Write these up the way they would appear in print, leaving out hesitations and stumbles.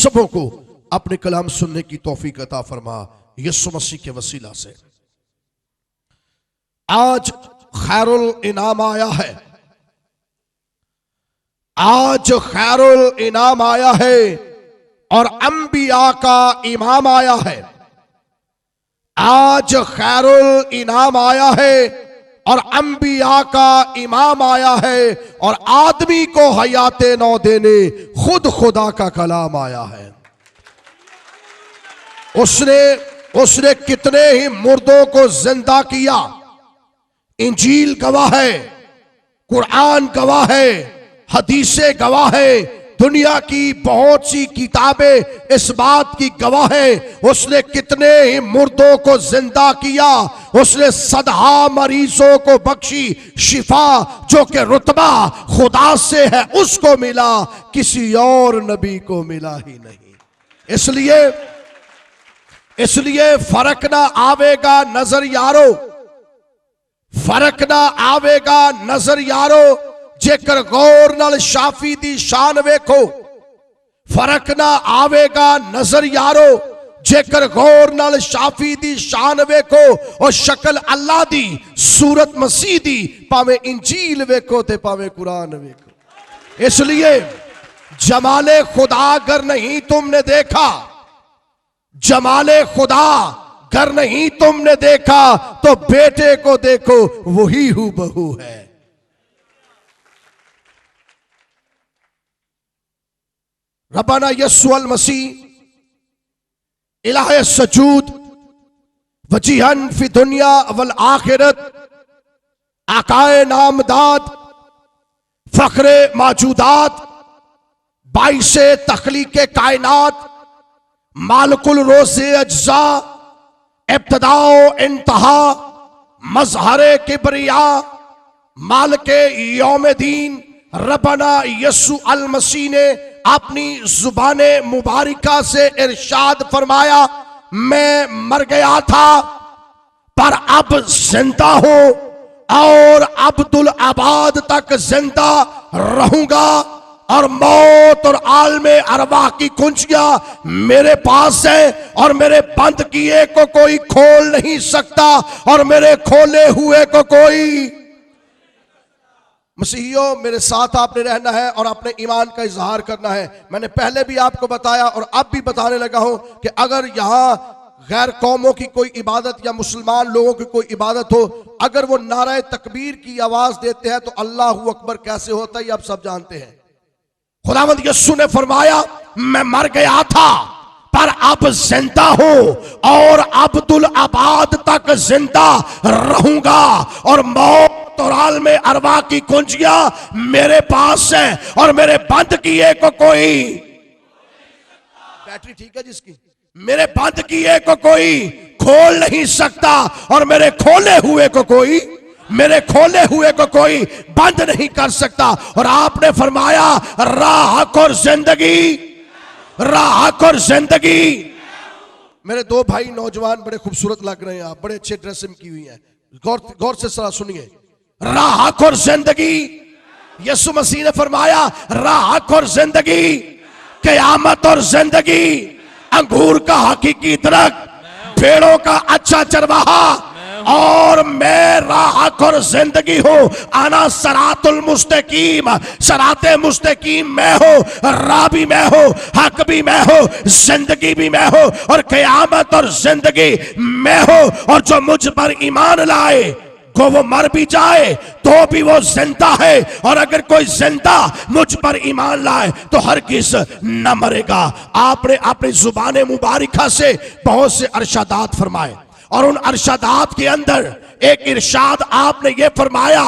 सबों को अपने कलाम सुनने की तौफीक अता फरमा यीशु मसीह के वसीला से। आज खैरुल इनाम आया है, आज खैरुल इनाम आया है और अंबिया का इमाम आया है। आज खैरुल इनाम आया है और अंबिया का इमाम आया है और आदमी को हयाते नौ देने खुद खुदा का कलाम आया है। उसने कितने ही मुर्दों को जिंदा किया। इंजील गवाह है, कुरान गवाह है, हदीसें गवाह है, दुनिया की बहुत सी किताबें इस बात की गवाह है। उसने कितने ही मुर्दों को जिंदा किया। उसने सदा मरीजों को बख्शी शिफा, जो कि रुतबा खुदा से है उसको मिला, किसी और नबी को मिला ही नहीं। इसलिए फर्क ना आवेगा नजर यारो, फर्क ना आवेगा नजर यारो, जेकर गौर नाल शाफी दी शान वेखो। फर्क ना आवेगा नजर यारो, जेकर गौर नाल शाफी दी शान वेखो। और शक्ल अल्लाह दी, सूरत मसीह दी, भावे इंजील वेखो ते भावे कुरान वेखो। इसलिए जमाले खुदा अगर नहीं तुमने देखा, जमाले खुदा अगर नहीं तुमने देखा, तो बेटे को देखो, वही हूबहू है। रब्बाना यस्सु अल मसीह इलाहे सजूद वजीहन फी दुनिया वल आखिरत, आकाए नामदाद, फख्रे मौजूदात, बाइसे तख्लीके कायनात, मालिकुल रोज़े अज्जा, इब्तिदाओ इंतहा, मजहरे किबरिया, मालिके यौमदीन। रब्बाना यस्सु अल मसीह ने अपनी जुबाने मुबारिका से इरशाद फरमाया, मैं मर गया था पर अब जिंदा हूं और अब्दुल आबाद तक जिंदा रहूंगा, और मौत और आलमे अरवाह की कुंजियां मेरे पास है, और मेरे बंद किए को कोई खोल नहीं सकता और मेरे खोले हुए को कोई। मसीहियों, मेरे साथ आपने रहना है और अपने ईमान का इजहार करना है। मैंने पहले भी आपको बताया और अब भी बताने लगा हूं कि अगर यहां गैर कौमों की कोई इबादत या मुसलमान लोगों की कोई इबादत हो, अगर वो नारे तकबीर की आवाज देते हैं तो अल्लाहू अकबर कैसे होता है, ये आप सब जानते हैं। खुदावंद यस्सु ने फरमाया, मैं मर गया था पर अब जिंदा हूं और अब्दुल आबाद तक जिंदा रहूंगा, और मौत और आलमे अरवा की कुंजियां मेरे पास है और मेरे बंद किए को कोई। बैटरी ठीक है जिसकी? मेरे बंद किए को कोई खोल नहीं सकता और मेरे खोले हुए को कोई, मेरे खोले हुए को कोई बंद नहीं कर सकता। और आपने फरमाया, राह और जिंदगी, राह और जिंदगी। मेरे दो भाई नौजवान बड़े खूबसूरत लग रहे हैं, आप बड़े अच्छे ड्रेसिंग की हुई है, गौर से जरा सुनिए। राह और जिंदगी, यीशु मसीह ने फरमाया, राह और जिंदगी, क़यामत और जिंदगी, अंगूर का हकीकी दरख्त, भेड़ों का अच्छा चरवाहा, और मैं राह और जिंदगी हूं। आना सरातुल मुस्तकीम, सराते मुस्तकीम मैं हूं, राह भी मैं हूं, हक भी मैं हूं, जिंदगी भी मैं हूं, और क़यामत और जिंदगी मैं हूं। और जो मुझ पर ईमान लाए को वो मर भी जाए तो भी वो जिंदा है, और अगर कोई जिंदा मुझ पर ईमान लाए तो हरगिज़ न मरेगा। आपने अपनी जुबान मुबारिका से बहुत से अरशादात फरमाए, और उन अरशादात के अंदर एक इरशाद आपने ये फरमाया,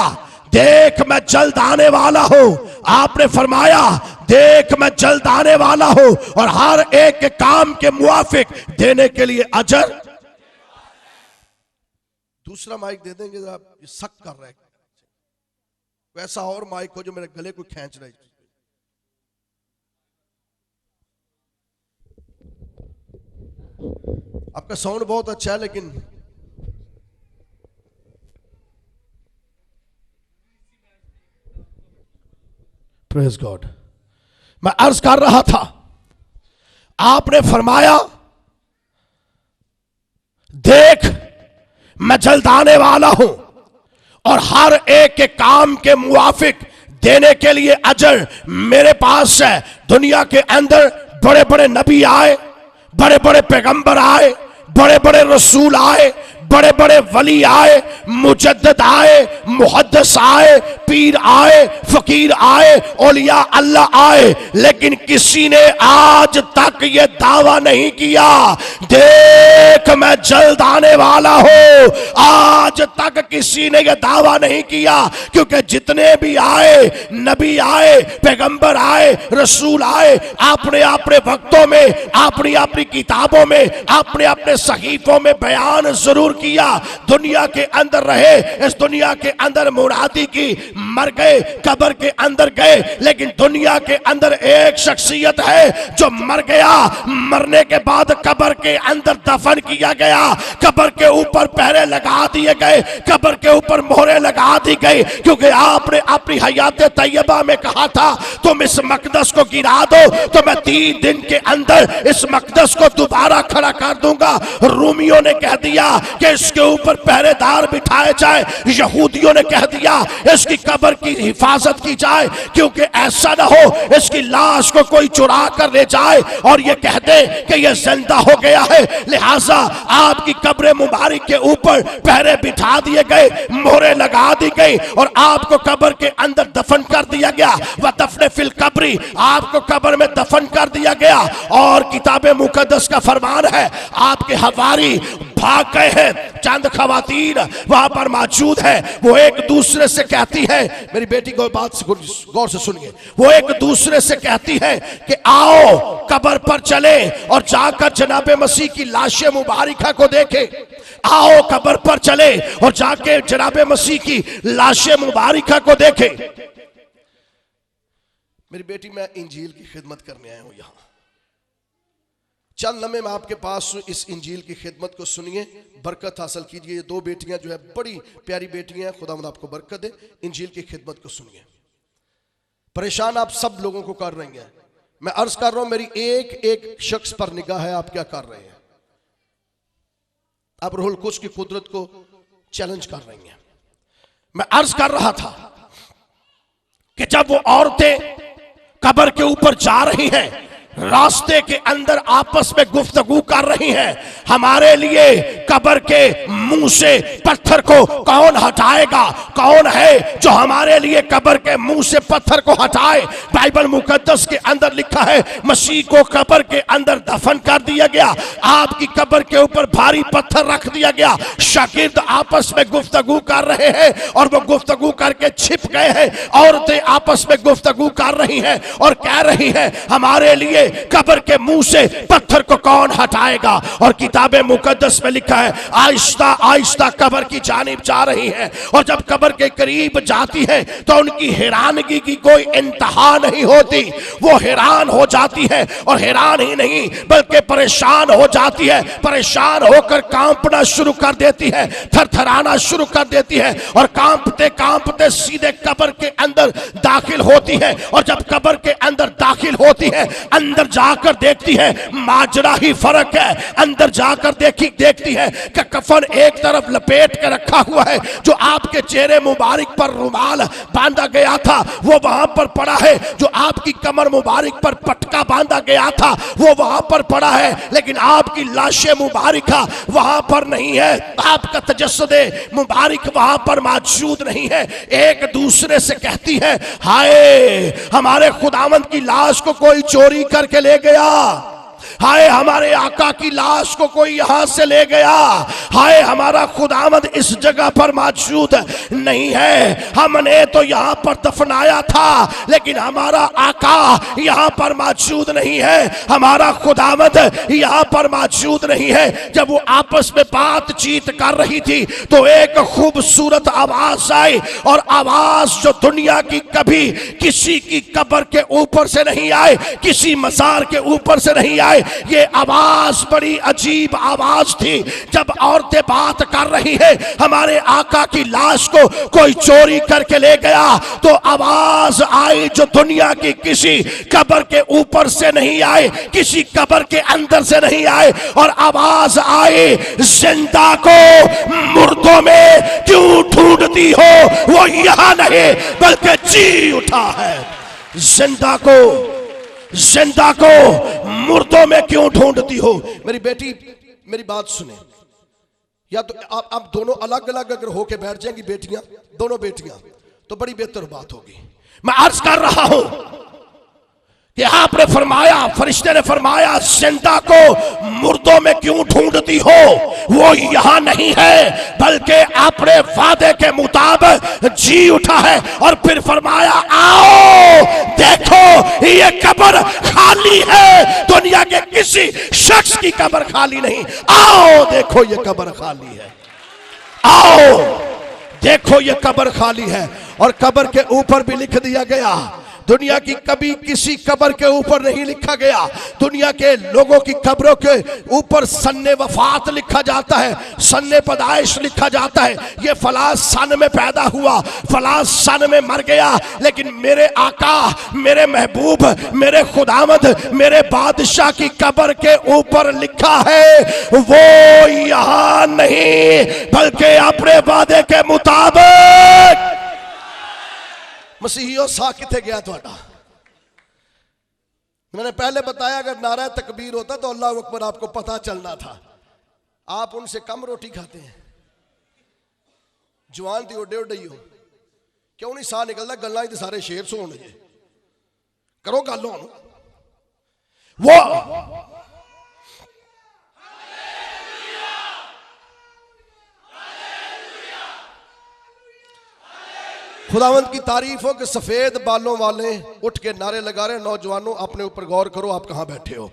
देख मैं जल्द आने वाला हूं। आपने फरमाया, देख मैं जल्द आने वाला हूं और हर एक के काम के मुआफिक देने के लिए अजर। दूसरा माइक दे देंगे जरा, ये सख्त कर रहा है, वैसा और माइक हो जो मेरे गले को खींच रहा है। आपका साउंड बहुत अच्छा है, लेकिन प्रेज गॉड। मैं अर्ज कर रहा था, आपने फरमाया, देख मैं जल्द आने वाला हूं और हर एक के काम के मुआफिक देने के लिए अजर मेरे पास है। दुनिया के अंदर बड़े बड़े नबी आए, बड़े बड़े पैगंबर आए, बड़े बड़े रसूल आए, बड़े बड़े वली आए, मुजद्दिद आए, मुहद्दिस आए, पीर आए, फकीर आए, औलिया अल्लाह आए, लेकिन किसी ने आज तक ये दावा नहीं किया, देख मैं जल्द आने वाला हूं। आज तक किसी ने यह दावा नहीं किया, क्योंकि जितने भी आए, नबी आए, पैगंबर आए, रसूल आए, अपने अपने वक्तों में, अपनी अपनी किताबों में, अपने अपने सहीफों में बयान जरूर किया, दुनिया के अंदर रहे, इस दुनिया के अंदर मुरादी की, मर गए, कब्र के अंदर गए, लेकिन दुनिया के अंदर एक शख्सियत है जो मर गया, मरने के बाद कब्र के अंदर दफन किया गया, कब्र के ऊपर पहरे लगा दिए गए, कब्र के ऊपर मोहरे लगा दी गई, क्योंकि आपने अपनी हयात तैयबा में कहा था, तुम इस मकदस को गिरा दो तो मैं 3 दिन के अंदर इस मकदस को दोबारा खड़ा कर दूंगा। रूमियों ने कह दिया कि इसके ऊपर पहरेदार बिठाए जाए, यहूदियों ने कह दिया इसकी कब्र की हिफाजत की जाए, क्योंकि ऐसा ना हो इसकी लाश को कोई चुरा कर ले जाए और ये कह दे कि ये जिंदा हो गया है। लिहाजा आपकी कब्र मुबारक के ऊपर पहरे बिठा दिए गए, मोहरे लगा दी गई और आपको कब्र के अंदर दफन कर दिया गया। वह दफने फिल कब्री, आपको कब्र में दफन कर दिया गया। और किताबे मुकद्दस का फरमान है, आपके हवारी भाग गए हैं। चंद खवातीन वहां पर मौजूद है, वो एक दूसरे से कहती है, मेरी बेटी को बात से गौर से सुनिए, वो एक दूसरे से कहती है कि आओ कब्र पर चले और जाकर जनाबे मसीह की लाशे मुबारका को देखें। आओ कब्र पर चले और जाके जनाबे मसीह की लाशे मुबारका को देखें। मेरी बेटी, मैं इंजील की खिदमत करने आया हूं यहां। चंद लम्हे में आपके पास इस इंजील की खिदमत को सुनिए, बरकत हासिल कीजिए। ये 2 बेटियां जो है बड़ी प्यारी बेटियां हैं, खुदावंद आपको बरकत दे। इंजील की खिदमत को सुनिए। परेशान आप सब लोगों को कर रही हैं। मैं अर्ज कर रहा हूं, मेरी एक एक शख्स पर निगाह है, आप क्या कर रहे हैं? आप रूहुल कुद्स की कुदरत को चैलेंज कर रही हैं। मैं अर्ज कर रहा था कि जब वो औरतें कब्र के ऊपर जा रही हैं, रास्ते के अंदर आपस में गुफ्तगू कर रही हैं, हमारे लिए कब्र के मुंह से पत्थर को कौन हटाएगा? कौन है जो हमारे लिए कब्र के मुंह से पत्थर को हटाए? बाइबल मुकद्दस के अंदर लिखा है, मसीह को कब्र के अंदर दफन कर दिया गया, आपकी कब्र के ऊपर भारी पत्थर रख दिया गया। शागिर्द आपस में गुफ्तगू कर रहे हैं और वो गुफ्तगू करके छिप गए हैं। औरतें आपस में गुफ्तगू कर रही हैं और कह रही हैं, हमारे लिए कब्र के मुंह से पत्थर को कौन हटाएगा? और किताबे मुकद्दस में लिखा है, आहिस्ता आहिस्ता कब्र की जानिब जा रही है और जब कब्र के करीब जाती है तो उनकी हैरानगी की कोई इंतहा नहीं होती। वो हैरान हो जाती है और हैरान ही नहीं बल्कि परेशान हो जाती है। परेशान होकर कांपना शुरू कर देती है, थरथराना शुरू कर देती है और कांपते कांपते सीधे कब्र के अंदर दाखिल होती है। और जब कब्र के अंदर दाखिल होती है, अंदर जाकर देखती है, माजरा ही फर्क है। अंदर जाकर देखती है कि कफन एक तरफ लपेट के रखा हुआ है, जो आपके चेहरे मुबारक पर रुमाल बांधा गया था वो वहां पर पड़ा है, जो आपकी कमर मुबारक पर पटका बांधा गया था वो वहां पर पड़ा है, लेकिन आपकी लाशे मुबारका वहां पर नहीं है। आपका तजस्सुदे मुबारक वहां पर मौजूद नहीं है। एक दूसरे से कहती है, हाय हमारे खुदावंद की लाश को कोई चोरी करके ले गया, हाय हमारे आका की लाश को कोई यहां से ले गया, हाय हमारा खुदावंद इस जगह पर मौजूद नहीं है। हमने तो यहां पर दफनाया था लेकिन हमारा आका यहां पर मौजूद नहीं है, हमारा खुदावंद यहां पर मौजूद नहीं है। जब वो आपस में बातचीत कर रही थी तो एक खूबसूरत आवाज आई, और आवाज जो दुनिया की कभी किसी की कब्र के ऊपर से नहीं आए, किसी मजार के ऊपर से नहीं आए, ये आवाज बड़ी अजीब आवाज थी। जब औरतें बात कर रही है, हमारे आका की लाश को कोई चोरी करके ले गया, तो आवाज आई जो दुनिया की किसी कब्र के ऊपर से नहीं आए, किसी कब्र के अंदर से नहीं आए। और आवाज आई, जिंदा को मुर्दों में क्यों ढूंढती हो, वो यहां नहीं बल्कि जी उठा है। जिंदा को मुर्दों में क्यों ढूंढती हो। मेरी बेटी मेरी बात सुने, या तो आप दोनों अलग अलग अगर होके बैठ जाएंगी बेटियां, दोनों बेटियां, तो बड़ी बेहतर बात होगी। मैं अर्ज कर रहा हूं कि आपने फरमाया, फरिश्ते ने फरमाया, जिंदा को मुर्दों में क्यों ढूंढती हो, वो यहां नहीं है बल्कि अपने वादे के मुताबिक जी उठा है। और फिर फरमाया, आओ देखो ये कब्र खाली है, दुनिया के किसी शख्स की कब्र खाली नहीं। आओ देखो ये कब्र खाली है, आओ देखो ये कब्र खाली है। और कब्र के ऊपर भी लिख दिया गया, दुनिया की कभी किसी कब्र के ऊपर नहीं लिखा गया। दुनिया के लोगों की कब्रों के ऊपर सन्ने वफात लिखा जाता है, सन्ने पैदाइश लिखा जाता है, ये फलां सन में पैदा हुआ, फलां सन में मर गया। लेकिन मेरे आका, मेरे महबूब, मेरे खुदावंद, मेरे बादशाह की कब्र के ऊपर लिखा है, वो यहां नहीं बल्कि अपने वादे के मुताबिक। मसीहियों सा किथे गया थोड़ा। मैंने पहले बताया अगर नारा तकबीर होता तो अल्लाह अकबर आपको पता चलना था। आप उनसे कम रोटी खाते हैं, जवान थी ओडे ओडे हो, क्यों नहीं साह निकलता, गल्ला तो सारे शेर सो होने, करो गल हो। वो खुदावंद की तारीफ हो कि सफेद बालों वाले उठ के नारे लगा रहे। नौजवानों अपने ऊपर गौर करो, आप कहां बैठे हो।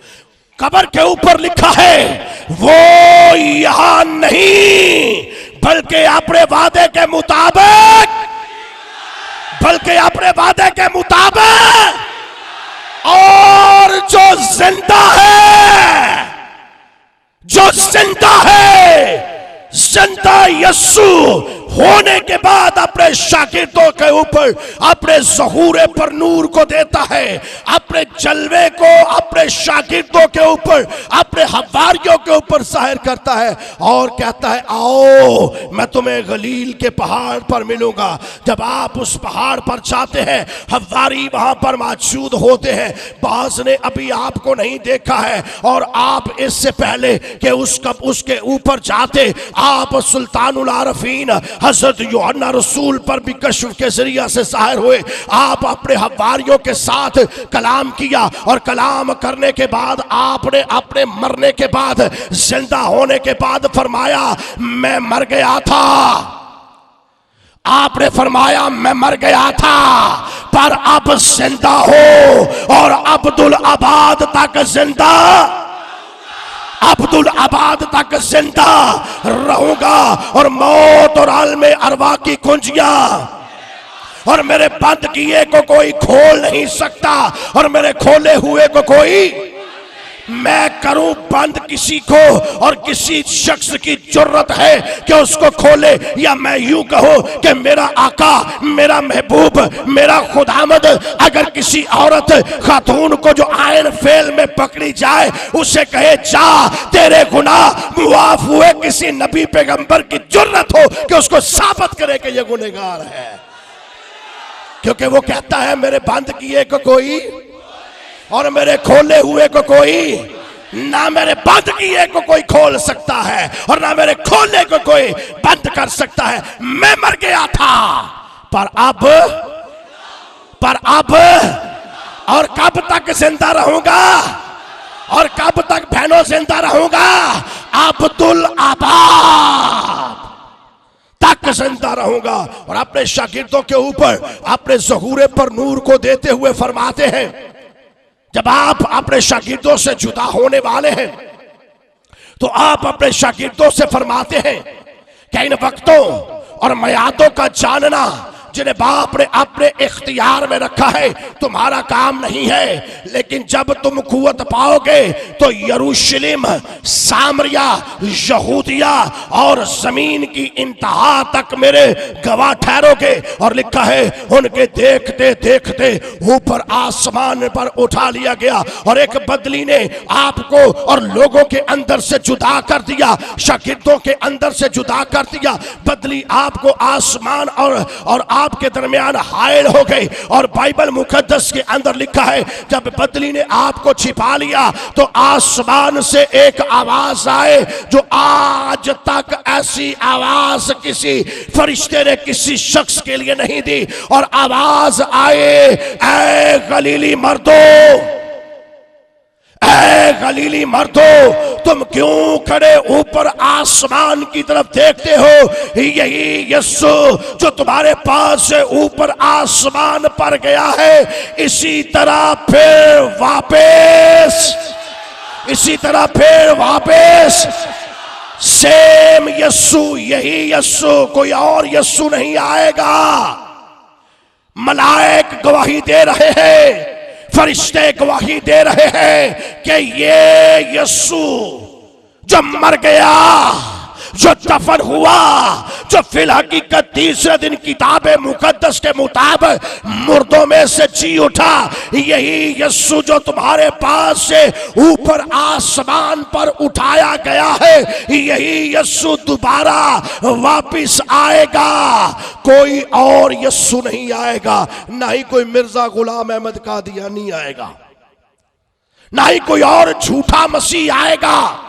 कब्र के ऊपर लिखा है, वो यहां नहीं बल्कि अपने वादे के मुताबिक, बल्कि अपने वादे के मुताबिक। और जो जिंदा है, जो जिंदा है, जिंदा यस्सु होने के बाद अपने शागिर्दों के ऊपर अपने ज़हूरे पर नूर को देता है, अपने जलवे को अपने शागिर्दों के ऊपर, अपने हवारियों के ऊपर जाहिर करता है और कहता है, आओ मैं तुम्हें गलील के पहाड़ पर मिलूंगा। जब आप उस पहाड़ पर जाते हैं, हवारी वहां पर मौजूद होते हैं। बाज ने अभी आपको नहीं देखा है और आप इससे पहले कि उसके ऊपर जाते, आप सुल्तानुल आरफीन हजरत यूहन्ना रसूल पर भी कश्फ के जरिया से ज़ाहिर हुए। आप अपने हवारियों के साथ कलाम किया और कलाम करने के बाद आपने अपने मरने के बाद, जिंदा होने के बाद फरमाया, मैं मर गया था। आपने फरमाया मैं मर गया था पर अब जिंदा हो और अब्दुल आबाद तक जिंदा, अब्दुल आबाद तक जिंदा रहूंगा। और मौत और आलमे अरवा की कुंजियां और मेरे बंद किए को कोई खोल नहीं सकता और मेरे खोले हुए को कोई, मैं करूं बंद किसी को और किसी शख्स की जरूरत है कि उसको खोले, या मैं यूं कहूं कि मेरा आका, मेरा महबूब, मेरा खुदामद अगर किसी औरत खातून को जो आयन फेल में पकड़ी जाए उसे कहे जा तेरे गुनाह मुआफ हुए, किसी नबी पैगंबर की जरूरत हो कि उसको साबित करे कि ये गुनहगार है, क्योंकि वो कहता है मेरे बंद किए को कोई और मेरे खोले हुए को कोई, ना मेरे बंद किए को कोई खोल सकता है और ना मेरे खोले को कोई बंद कर सकता है। मैं मर गया था पर अब और कब तक जिंदा रहूंगा और कब तक बहनों जिंदा रहूंगा, अब्दुल आबाद तक जिंदा रहूंगा। और अपने शागिर्दों के ऊपर अपने ज़हूरे पर नूर को देते हुए फरमाते हैं, जब आप अपने शागिर्दों से जुदा होने वाले हैं तो आप अपने शागिर्दों से फरमाते हैं कि इन वक्तों और मयादों का जानना जिन्हें बाप ने अपने इख्तियार में रखा है, तुम्हारा काम नहीं है। लेकिन जब तुम कुव्वत पाओगे तो यरूशलेम, सामरिया, यहूदिया और जमीन की इंतहा तक मेरे गवाह ठहरोगे। और लिखा है उनके देखते देखते ऊपर आसमान पर उठा लिया गया और एक बदली ने आपको और लोगों के अंदर से जुदा कर दिया, शागिर्दों के अंदर से जुदा कर दिया। बदली आपको आसमान और आपके दरमियान हायल हो गई। और बाइबल मुकद्दस के अंदर लिखा है जब बदली ने आपको छिपा लिया तो आसमान से एक आवाज आए जो आज तक ऐसी आवाज किसी फरिश्ते ने किसी शख्स के लिए नहीं दी। और आवाज आए, ऐ गलीली मर्दो, ऐ गलीली मर्दो, तुम क्यों खड़े ऊपर आसमान की तरफ देखते हो? यही यीशु जो तुम्हारे पास से ऊपर आसमान पर गया है, इसी तरह फिर वापस सेम यीशु, यही यीशु, कोई और यीशु नहीं आएगा। मलाइक गवाही दे रहे हैं, फरिश्ते गवाही दे रहे हैं कि ये यीशु जो मर गया, जो दफन हुआ, जो फिल हकीकत तीसरे दिन किताबे मुकद्दस के मुताबिक मुर्दों में से जी उठा, यही यीशु जो तुम्हारे पास से ऊपर आसमान पर उठाया गया है, यही यीशु दोबारा वापिस आएगा। कोई और यीशु नहीं आएगा, ना ही कोई मिर्जा गुलाम अहमद कादियानी आएगा, ना ही कोई और झूठा मसीह आएगा,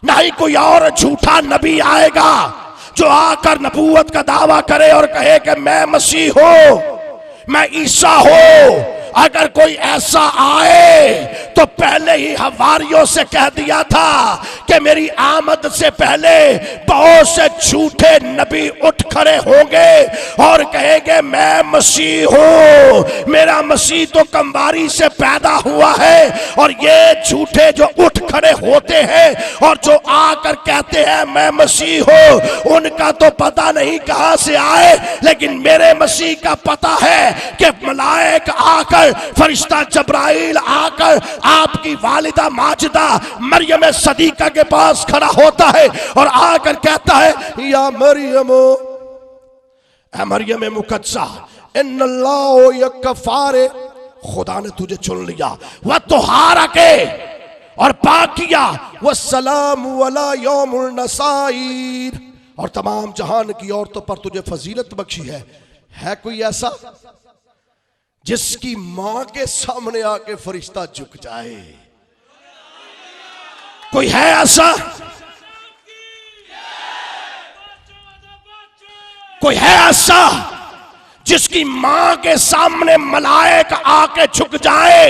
ना ही कोई और झूठा नबी आएगा जो आकर नबूवत का दावा करे और कहे कि मैं मसीह हूं, मैं ईसा हूं। अगर कोई ऐसा आए तो पहले ही हवारियों से कह दिया था कि मेरी आमद से पहले बहुत से झूठे नबी उठ खड़े होंगे और कहेंगे मैं मसीह हूं, मेरा मसीह तो कंबारी से पैदा हुआ है। और ये झूठे जो उठ खड़े होते हैं और जो आकर कहते हैं मैं मसीह हूं, उनका तो पता नहीं कहां से आए, लेकिन मेरे मसीह का पता है कि मलाइक आकर, फरिश्ता जब्राइल आकर आपकी वालिदा माजिदा मरियम सदीका के पास खड़ा होता है और आकर कहता है या मरियमो, ऐ मरियम मुकद्दसा, इन्नल्लाहु यकफारे, खुदा ने तुझे चुन लिया, वह तुहारा के और पाक किया, वस्सलाम वला यौमुल नसाईर, और तमाम जहान की औरतों पर तुझे फजीलत बख्शी है कोई ऐसा जिसकी मां के सामने आके फरिश्ता झुक जाए? कोई है ऐसा? कोई है ऐसा जिसकी मां के सामने मलाइक आके झुक जाए?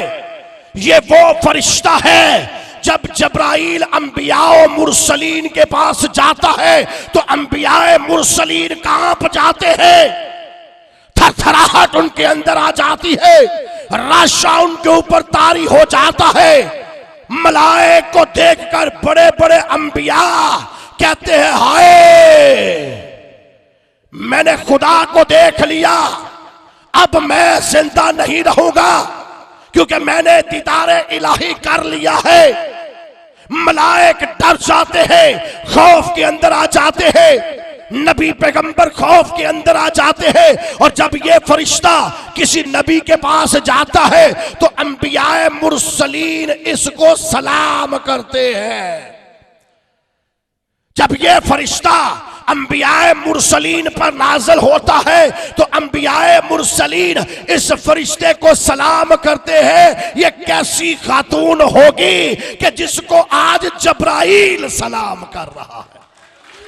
ये वो फरिश्ता है जब जब्राइल अंबिया मुरसलीन के पास जाता है तो अंबिया मुरसलीन कांप जाते हैं, थरथराहट उनके अंदर आ जाती है, राशा उनके ऊपर तारी हो जाता है। मलाइक को देखकर बड़े बड़े अंबिया कहते हैं हाय, मैंने खुदा को देख लिया, अब मैं जिंदा नहीं रहूंगा क्योंकि मैंने दीदारे इलाही कर लिया है। मलाइक डर जाते हैं, खौफ के अंदर आ जाते हैं, नबी पैगंबर खौफ के अंदर आ जाते हैं। और जब ये फरिश्ता किसी नबी के पास जाता है तो अंबियाए मुरसलीन इसको सलाम करते हैं। जब ये फरिश्ता अंबियाए मुरसलीन पर नाज़िल होता है तो अंबियाए मुरसलीन इस फरिश्ते को सलाम करते हैं। ये कैसी खातून होगी कि जिसको आज जब्राइल सलाम कर रहा है?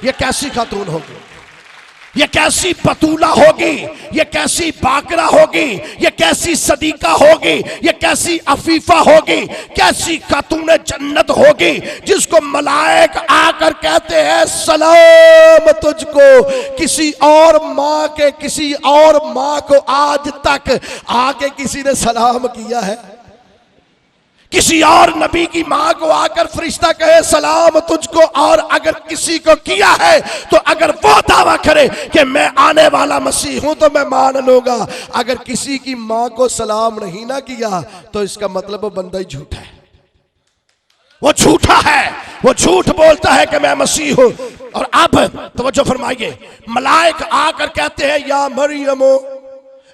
ये कैसी खातून होगी? ये कैसी बतूला होगी? ये कैसी बाकरा होगी? ये कैसी सदीका होगी? ये कैसी अफीफा होगी? कैसी खातून जन्नत होगी जिसको मलाइक आकर कहते हैं सलाम तुझको। किसी और माँ के, किसी और माँ को आज तक आके किसी ने सलाम किया है? किसी और नबी की मां को आकर फरिश्ता कहे सलाम तुझको, और अगर किसी को किया है तो अगर वो दावा करे कि मैं आने वाला मसीह हूं तो मैं मान लूंगा। अगर किसी की मां को सलाम नहीं ना किया तो इसका मतलब वो बंदा ही झूठा है, वो झूठा है, वो झूठ बोलता है कि मैं मसीह हूं। और अब तवज्जो फरमाइए, मलाइक आकर कहते हैं या मरियमो,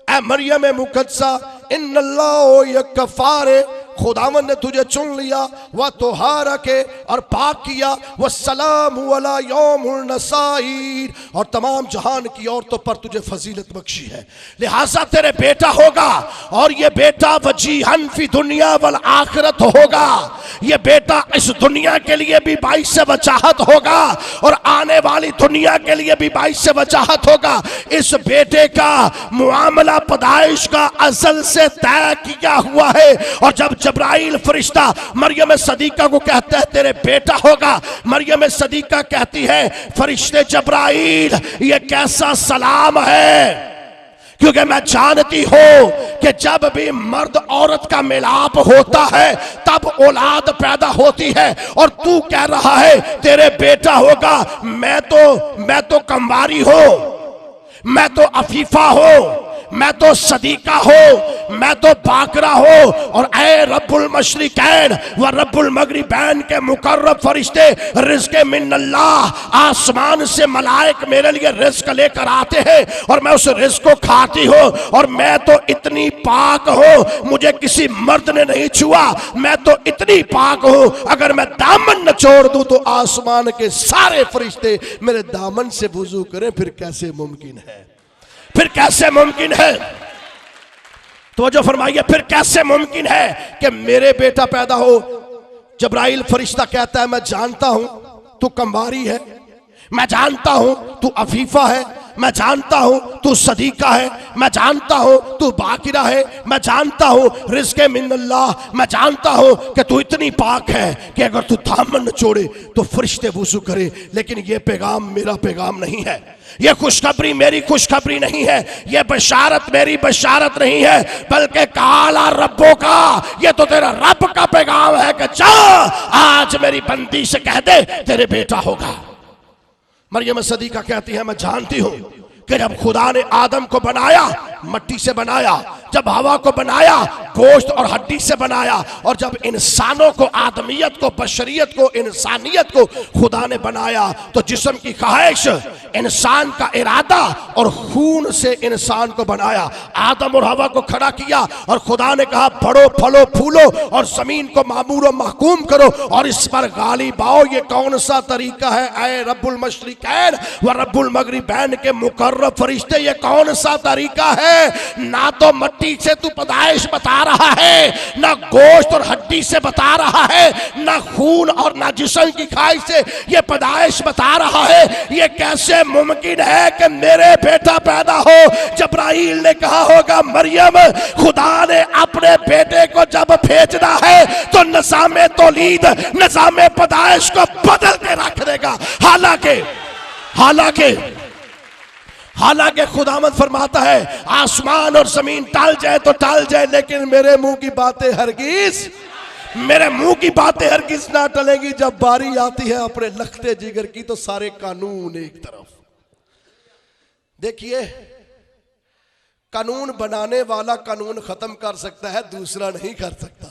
ए मरियम मुकद्दसा, इन्नल्लाहु यकफारे, खुदावन ने तुझे चुन लिया, वह तोहारा के और पाक किया, वह सलाम अला यौमुल नसाईर, और तमाम जहान की औरतों पर तुझे फजीलत बख्शी है, लिहाजा तेरे बेटा होगा, और ये बेटा वजीहन फी दुनिया वल आखिरत होगा। ये बेटा इस दुनिया के लिए भी बाइस से वजाहत होगा और आने वाली दुनिया के लिए भी बाइस से वजाहत होगा। इस बेटे का मुआमला पैदाइश का अज़ल से तय किया हुआ है। और जब जब्राइल फरिश्ता मरियम सदीका को कहता है तेरे बेटा होगा, मरियम सदीका कहती है फरिश्ते जब्राइल ये कैसा सलाम है, क्योंकि मैं जानती हूं कि जब भी मर्द औरत का मिलाप होता है तब औलाद पैदा होती है, और तू कह रहा है तेरे बेटा होगा। मैं तो कंवारी हूं, मैं तो अफीफा हूं, मैं तो सदीका हो, मैं तो बाकरा हो, और ऐ रब्बुल मशरिकैन व रब्बुल मगरिबैन के मुकर्रब फरिश्ते, रिज़्क़े मिनल्लाह, आसमान से मलाइक मेरे लिए रिज़्क़ लेकर आते हैं और मैं उस रिज़्क़ को खाती हूँ, और मैं तो इतनी पाक हूँ, मुझे किसी मर्द ने नहीं छुआ, मैं तो इतनी पाक हूँ, अगर मैं दामन न छोड़ दूँ तो आसमान के सारे फरिश्ते मेरे दामन से वुज़ू करें, फिर कैसे मुमकिन है, फिर कैसे मुमकिन है। तो जो फरमाइए फिर कैसे मुमकिन है कि मेरे बेटा पैदा हो। जब्राइल फरिश्ता कहता है मैं जानता हूं तू कंवारी है, मैं जानता हूं तू अफीफा है, मैं जानता हूं तू सदीका है, मैं जानता हूं तू बाकिरा है, मैं जानता हूं रिज़्क़े मिनल्लाह, मैं जानता हूं कि तू इतनी पाक है कि अगर तू दामन न छोड़े तो फरिश्ते वुज़ू करे। लेकिन ये पैगाम मेरा पैगाम नहीं है, ये खुशखबरी मेरी खुशखबरी नहीं है, ये बशारत मेरी बशारत नहीं है, बल्कि काला रब्बों का, ये तो तेरा रब का पैगाम है कि जा आज मेरी बंदी से कह दे तेरे बेटा होगा। मरियम सदीका कहती है मैं जानती हूं कि जब खुदा ने आदम को बनाया मट्टी से बनाया, जब हवा को बनाया गोश्त और हड्डी से बनाया, और जब इंसानों को, आदमियत को, बशरियत को, इंसानियत को खुदा ने बनाया तो जिस्म की ख्वाहिश, इंसान का इरादा और खून से इंसान को बनाया। आदम और हवा को खड़ा किया और खुदा ने कहा बढ़ो फलो फूलो और जमीन को मामूर महकूम करो और इस पर गालिब आओ। ये कौन सा तरीका है ऐ रब्बुल मशरिकैन व रब्बुल मगरिबैन के मुकर्रब फरिश्ते, ये कौन सा तरीका है? ना तो मट्टी से तू पैदाइश बता रहा है, ना गोश्त और हड्डी से बता रहा है, ना खून और ना जिस्म की खाई से ये पैदाइश बता रहा है। ये कैसे मुमकिन है कि मेरे बेटा पैदा हो? जब्राइल ने कहा होगा मरियम खुदा ने अपने बेटे को जब भेजना है तो निज़ामे तौलीद, निज़ामे पैदाइश को बदल के रख देगा। हालांकि खुदावंद फरमाता है आसमान और जमीन टल जाए तो टल जाए, लेकिन मेरे मुंह की बातें हरगिज ना टलेंगी। जब बारी आती है अपने लखते जिगर की तो सारे कानून एक तरफ। देखिए, कानून बनाने वाला कानून खत्म कर सकता है, दूसरा नहीं कर सकता।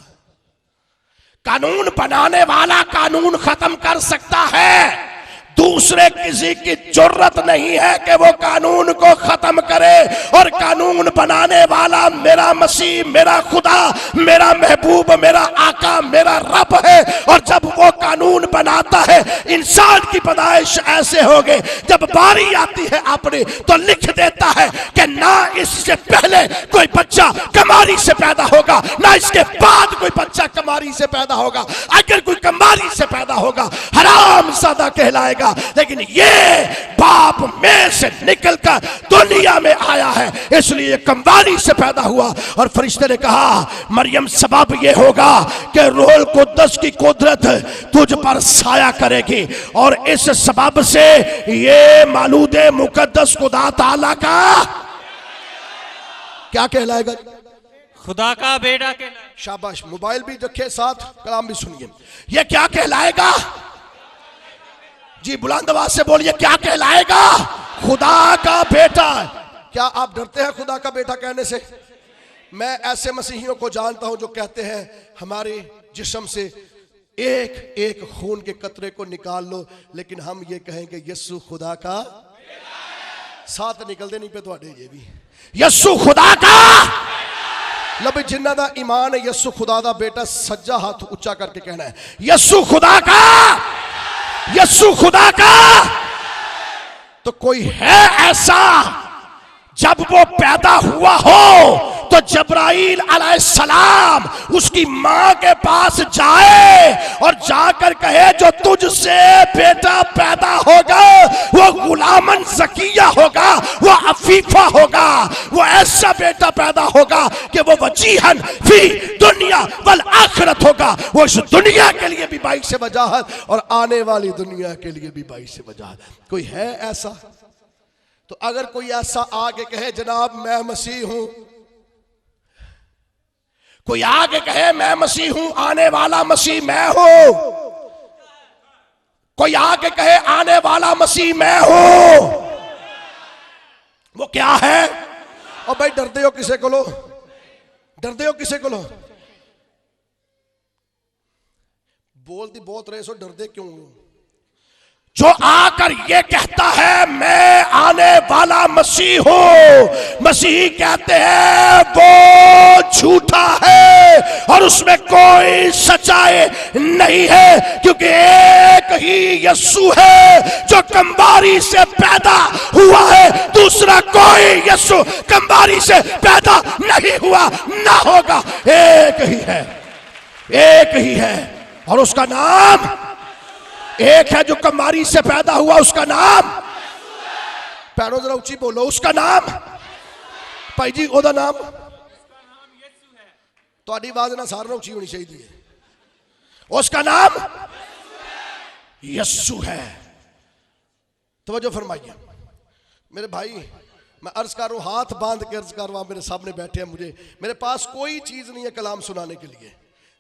कानून बनाने वाला कानून खत्म कर सकता है, दूसरे किसी की जरूरत नहीं है कि वो कानून को खत्म करे। और कानून बनाने वाला मेरा मसीह, मेरा खुदा, मेरा महबूब, मेरा आका, मेरा रब है। और जब वो कानून बनाता है इंसान की पैदाइश ऐसे हो गए, जब बारी आती है अपनी तो लिख देता है कि ना इससे पहले कोई बच्चा कमारी से पैदा होगा, ना इसके बाद कोई बच्चा कमारी से पैदा होगा। अगर कोई कमारी से पैदा होगा हरामज़ादा कहलाएगा, लेकिन ये बाप में से निकलकर दुनिया में आया है, इसलिए कंवारी से पैदा हुआ। और फरिश्ते ने कहा मरियम सबब ये होगा कि रूहुल कुद्दस की कुदरत तुझ पर साया करेगी और इस सबब से ये मालूदे मुकद्दस खुदा ताला का क्या कहलाएगा? खुदा का बेटा कहलाए। शाबाश। मोबाइल भी रखे साथ, कलाम भी सुनिए। ये क्या कहलाएगा? जी बुलंद आवाज से बोलिए, क्या कहलाएगा? खुदा का बेटा। क्या आप डरते हैं खुदा का बेटा कहने से? मैं ऐसे मसीहियों को जानता हूं जो कहते हैं हमारे जिस्म से एक एक खून के कतरे को निकाल लो, लेकिन हम ये कहेंगे यीशु खुदा का साथ निकलते नहीं पे थोड़े ये भी यीशु खुदा का। लब जिन्ना दा ईमान है यीशु खुदा दा बेटा, सज्जा हाथ ऊंचा करके कहना है यीशु खुदा का, यीशु खुदा का। तो कोई है ऐसा जब वो पैदा हुआ हो तो जब्राइल अलैहिस्सलाम उसकी मां के पास जाए और जाकर कहे जो तुझसे बेटा पैदा होगा वो गुलामन ज़किया होगा, वो अफीफा होगा, वो ऐसा बेटा पैदा होगा कि वो वजीहन फी दुनिया वल आखिरत होगा। वो इस दुनिया के लिए भी बाइक से वजाहत और आने वाली दुनिया के लिए भी बाइक से वजाहत। कोई है ऐसा? तो अगर कोई ऐसा आगे कहे जनाब मैं मसीह हूं, कोई आगे कहे मैं मसीह हूं, आने वाला मसीह मैं हूं, कोई आगे कहे आने वाला मसीह मैं हूं, वो क्या है? और भाई डरते हो किसे को लो? डरते हो किसे को लो? बोलती बहुत रहे सो डरते क्यों? जो आकर ये कहता है मैं आने वाला मसीह हूं, मसीह कहते हैं वो झूठा है और उसमें कोई सच्चाई नहीं है, क्योंकि एक ही यीशु है जो कंबारी से पैदा हुआ है, दूसरा कोई यीशु कंबारी से पैदा नहीं हुआ ना होगा। एक ही है, एक ही है और उसका नाम एक है जो कमारी से पैदा हुआ, उसका नाम पैरों जरा ऊंची बोलो, उसका नाम भाई जी ओदा नाम थोड़ी आवाज ना सारे ऊंची होनी चाहिए। उसका नाम यीशु है। तवज्जो फरमाइए मेरे भाई, मैं अर्ज कर रहा हूं, हाथ बांध के अर्ज कर रहा हूं, मेरे सामने बैठे हैं, मुझे मेरे पास कोई चीज नहीं है कलाम सुनाने के लिए,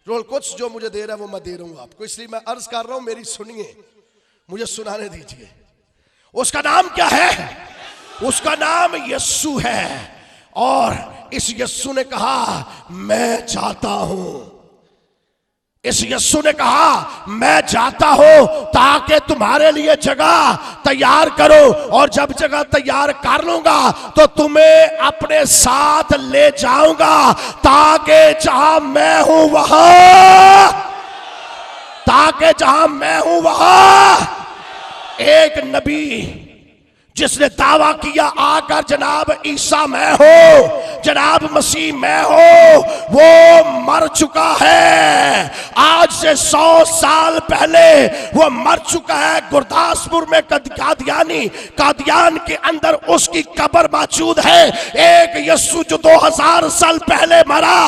रोल कुछ जो मुझे दे रहा है वो मैं दे रहा हूं आपको, इसलिए मैं अर्ज कर रहा हूं मेरी सुनिए, मुझे सुनाने दीजिए। उसका नाम क्या है? उसका नाम यीशु है। और इस यीशु ने कहा मैं चाहता हूं, इस यीशु ने कहा मैं जाता हूं ताकि तुम्हारे लिए जगह तैयार करो, और जब जगह तैयार कर लूंगा तो तुम्हें अपने साथ ले जाऊंगा, ताकि जहां मैं हूं वहां, ताकि जहां मैं हूं वहां एक नबी जिसने दावा किया आकर जनाब ईसा मैं हो, जनाब मसीह मैं हो, वो मर चुका है। आज से 100 साल पहले वो मर चुका है। गुरदासपुर में कादियान के अंदर उसकी कब्र मौजूद है। एक यीशु जो 2000 साल पहले मरा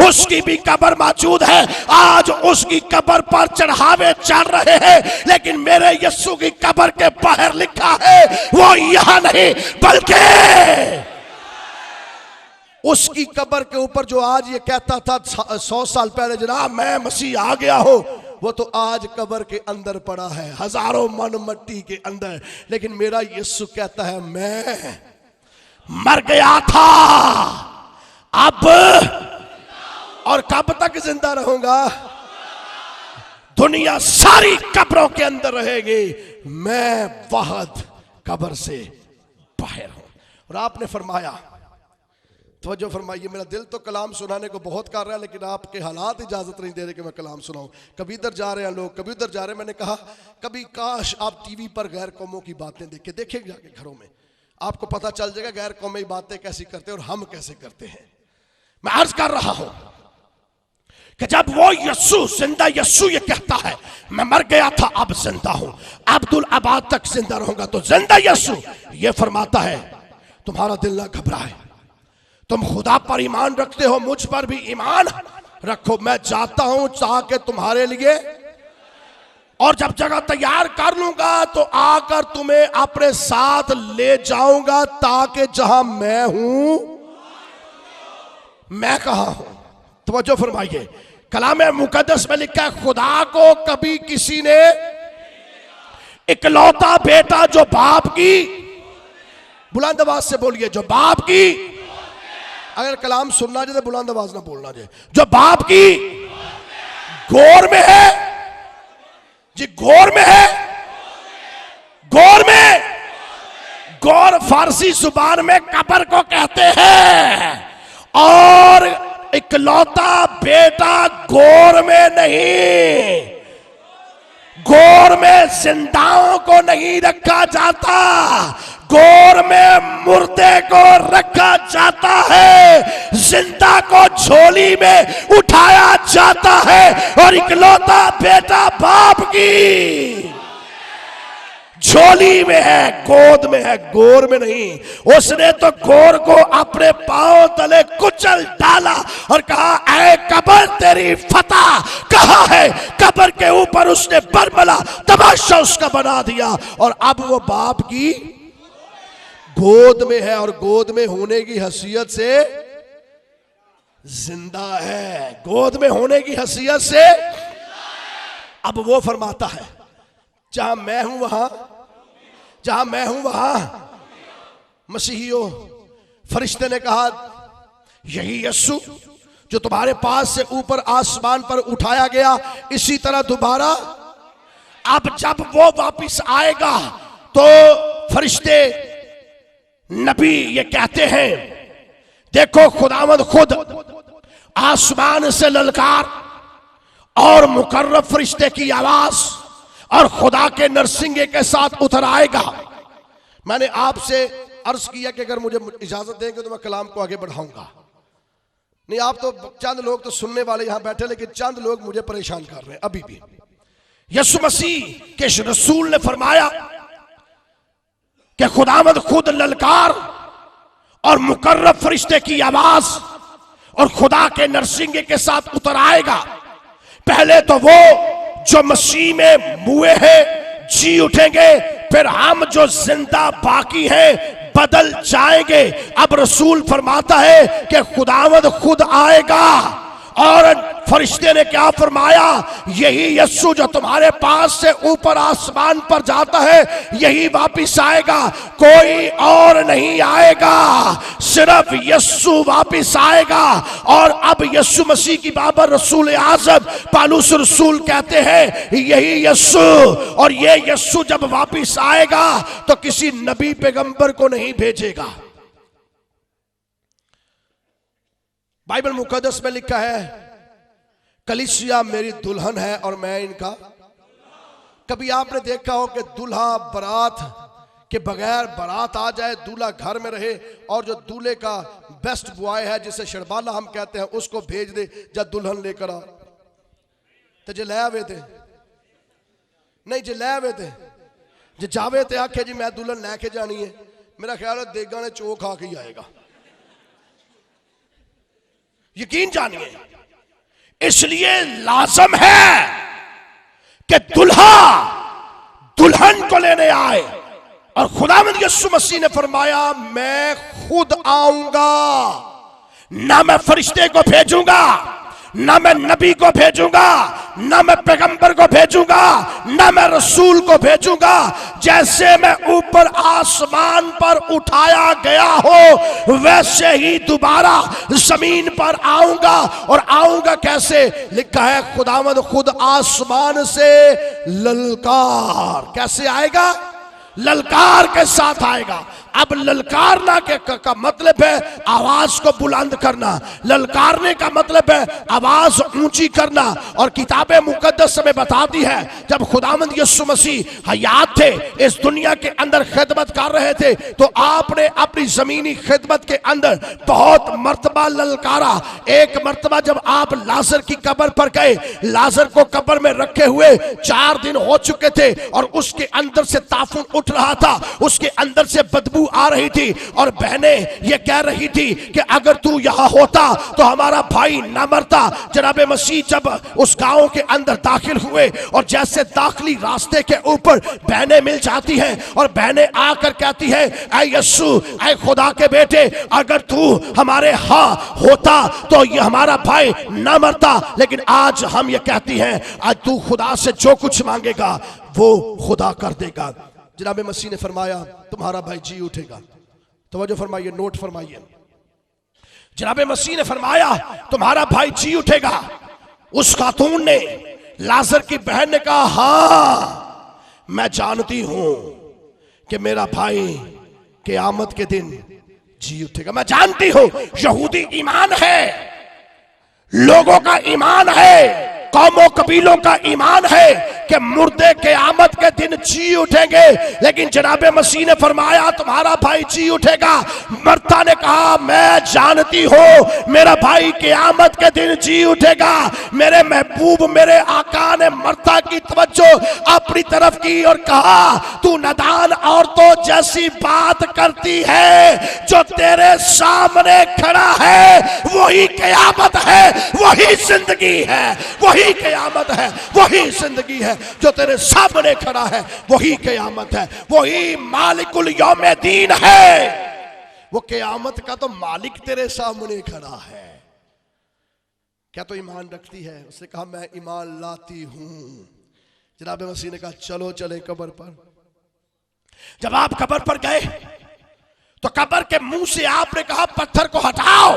उसकी भी कब्र मौजूद है। आज उसकी कब्र पर चढ़ावे चढ़ रहे हैं, लेकिन मेरे यीशु की कब्र के बाहर लिखा है वो यहां नहीं बल्कि उसकी कब्र के ऊपर जो आज ये कहता था 100 साल पहले जनाब मैं मसीह आ गया हूं, वो तो आज कब्र के अंदर पड़ा है, हजारों मन मट्टी के अंदर। लेकिन मेरा यीशु कहता है मैं मर गया था, अब और कब तक जिंदा रहूंगा? दुनिया सारी कब्रों के अंदर रहेगी, मैं वहद कब्र से बाहर हूं। और आपने फरमाया, तवज्जो फरमाइए, मेरा दिल तो कलाम सुनाने को बहुत कर रहा है, लेकिन आपके हालात इजाजत नहीं दे रहे कि मैं कलाम सुनाऊं। कभी इधर जा रहे हैं लोग, कभी उधर जा रहे हैं। मैंने कहा कभी काश आप टीवी पर गैर कौमों की बातें देखिए जाके घरों में, आपको पता चल जाएगा गैर कौमी बातें कैसी करते हैं और हम कैसे करते हैं। मैं अर्ज कर रहा हूं कि जब वो यीशु जिंदा यीशु ये कहता है मैं मर गया था अब जिंदा हूं, अब्दुल आबाद तक जिंदा रहूंगा, तो जिंदा यीशु ये फरमाता है तुम्हारा दिल ना घबराए, तुम खुदा पर ईमान रखते हो, मुझ पर भी ईमान रखो, मैं जाता हूं ताकि तुम्हारे लिए, और जब जगह तैयार कर लूंगा तो आकर तुम्हें अपने साथ ले जाऊंगा, ताकि जहां मैं हूं, मैं कहां हूं तवज्जो फरमाइए, कलाम मुकद्दस में लिखा है खुदा को कभी किसी ने इकलौता बेटा जो बाप की, बुलंद आवाज से बोलिए, जो बाप की, अगर कलाम सुनना चाहिए तो बुलंद आवाज ना बोलना चाहिए, जो बाप की गौर में है जी, गौर में है, गौर में, गौर फारसी जुबान में कब्र को कहते हैं, और इकलौता बेटा गौर में नहीं, गौर में जिंदाओं को नहीं रखा जाता, गौर में मुर्दे को रखा जाता है, जिंदा को झोली में उठाया जाता है, और इकलौता बेटा बाप की झोली में है, गोद में है, गोर में नहीं। उसने तो गोर को अपने पांव तले कुचल डाला और कहा, ऐ कब्र तेरी फतह कहां है। कब्र के ऊपर उसने बरमला तमाशा उसका बना दिया, और अब वो बाप की गोद में है, और गोद में होने की हैसियत से जिंदा है, गोद में होने की हैसियत से। अब वो फरमाता है, जहां मैं हूं वहां, जहां मैं हूं वहां मसीहियों, फरिश्ते ने कहा, यही यीशु जो तुम्हारे पास से ऊपर आसमान पर उठाया गया, इसी तरह दोबारा अब जब वो वापिस आएगा तो फरिश्ते नबी ये कहते हैं, देखो खुदावंद खुद आसमान से ललकार और मुकर्रब फरिश्ते की आवाज और खुदा के नरसिंगे के साथ उतर आएगा। मैंने आपसे अर्ज किया कि अगर मुझे इजाजत देंगे तो मैं कलाम को आगे बढ़ाऊंगा। नहीं, आप तो चंद लोग तो सुनने वाले यहां बैठे, लेकिन चंद लोग मुझे परेशान कर रहे हैं अभी भी। यीशु मसीह के रसूल ने फरमाया कि खुदावंद खुद ललकार और मुकर्रब फरिश्ते की आवाज और खुदा के नरसिंगे के साथ उतर आएगा। पहले तो वो जो मसीह में मुए हैं जी उठेंगे, फिर हम जो जिंदा बाकी हैं बदल जाएंगे। अब रसूल फरमाता है कि खुदावंद खुद आएगा, और फरिश्ते ने क्या फरमाया, यही यीशु जो तुम्हारे पास से ऊपर आसमान पर जाता है यही वापिस आएगा, कोई और नहीं आएगा, सिर्फ यीशु वापिस आएगा। और अब यीशु मसीह की बाबर रसूल आज़म पालूस रसूल कहते हैं, यही यीशु, और ये यीशु जब वापिस आएगा तो किसी नबी पैगंबर को नहीं भेजेगा। बाइबल मुकद्दस में लिखा है, कलीसिया मेरी दुल्हन है और मैं इनका। कभी आपने देखा हो कि दूल्हा बारात के बगैर बारात आ जाए, दूल्हा घर में रहे, और जो दूल्हे का बेस्ट बॉय है जिसे शरबाला हम कहते हैं उसको भेज दे, जब दुल्हन लेकर आ तो जे ले आवे थे, नहीं जे ले आवे थे, जे जावे थे आखे जी मैं दुल्हन लैके जानी है, मेरा ख्याल है देगा ने चो खा के ही आएगा। यकीन जानिए, इसलिए लाजम है कि दुल्हा दुल्हन को लेने आए, और खुदावंद यीशु मसीह ने फरमाया, मैं खुद आऊंगा, ना मैं फरिश्ते को भेजूंगा, ना मैं नबी को भेजूंगा, ना मैं पैगंबर को भेजूंगा, ना मैं रसूल को भेजूंगा। जैसे मैं ऊपर आसमान पर उठाया गया हो वैसे ही दोबारा जमीन पर आऊंगा। और आऊंगा कैसे? लिखा है, खुदावंद खुद आसमान से ललकार। कैसे आएगा? ललकार के साथ आएगा। अब ललकारना का मतलब है आवाज को बुलंद करना, ललकारने का मतलब है आवाज ऊंची करना। और किताबें मुकद्दस में बताती है, जब खुदावंद यीशु मसीह हयात थे, इस दुनिया के अंदर खिदमत कर रहे थे, तो आपने अपनी जमीनी खिदमत के अंदर बहुत मर्तबा ललकारा। एक मर्तबा जब आप लाजर की कब्र पर गए, लाजर को कब्र में रखे हुए 4 दिन हो चुके थे और उसके अंदर से ताफून उठ उठ रहा था, उसके अंदर से बदबू आ रही थी और बहनें ये कह रही थी कि अगर तू यहां होता तो हमारा भाई ना मरता। जनाब मसीह जब उस गांव के अंदर दाखिल हुए और जैसे दाखिली रास्ते के ऊपर बहनें मिल जाती हैं और बहनें आकर कहती हैं, ऐ यीशु, ऐ खुदा के बेटे, अगर तू हमारे हाँ होता तो ये हमारा भाई ना मरता। लेकिन आज हम ये कहती हैं, आज तू खुदा से जो कुछ मांगेगा वो खुदा कर देगा। जनाब मसीह ने फरमाया तुम्हारा भाई जी उठेगा। तवज्जो फरमाइए, नोट फरमाइए। जनाब मसीह ने फरमाया तुम्हारा भाई जी उठेगा। उस खातून ने, लाजर की बहन ने कहा, हाँ मैं जानती हूं कि मेरा भाई क़यामत के दिन जी उठेगा। मैं जानती हूं, यहूदी ईमान है, लोगों का ईमान है, कौमों कबीलों का ईमान है कि मुर्दे क़यामत के दिन जी उठेंगे। लेकिन जनाब मसीह ने फरमाया तुम्हारा भाई जी उठेगा। मर्ता ने कहा मैं जानती हूं मेरा भाई क़यामत के दिन जी उठेगा। मेरे महबूब, मेरे आका ने मर्ता की तवज्जो अपनी तरफ की और कहा तू नादान औरतों जैसी बात करती है, जो तेरे सामने खड़ा है वही क़यामत है, वही जिंदगी है, वही क़यामत है, वही जिंदगी है। जो तेरे सामने खड़ा है वही क़यामत है, वही मालिकुल यौमे दीन है। वो क़यामत का तो मालिक तेरे सामने खड़ा है। क्या तो ईमान रखती है? उसने कहा मैं ईमान लाती हूं। जनाब मसीह ने कहा चलो चले कब्र पर। जब आप कब्र पर गए तो कब्र के मुंह से आपने कहा पत्थर को हटाओ।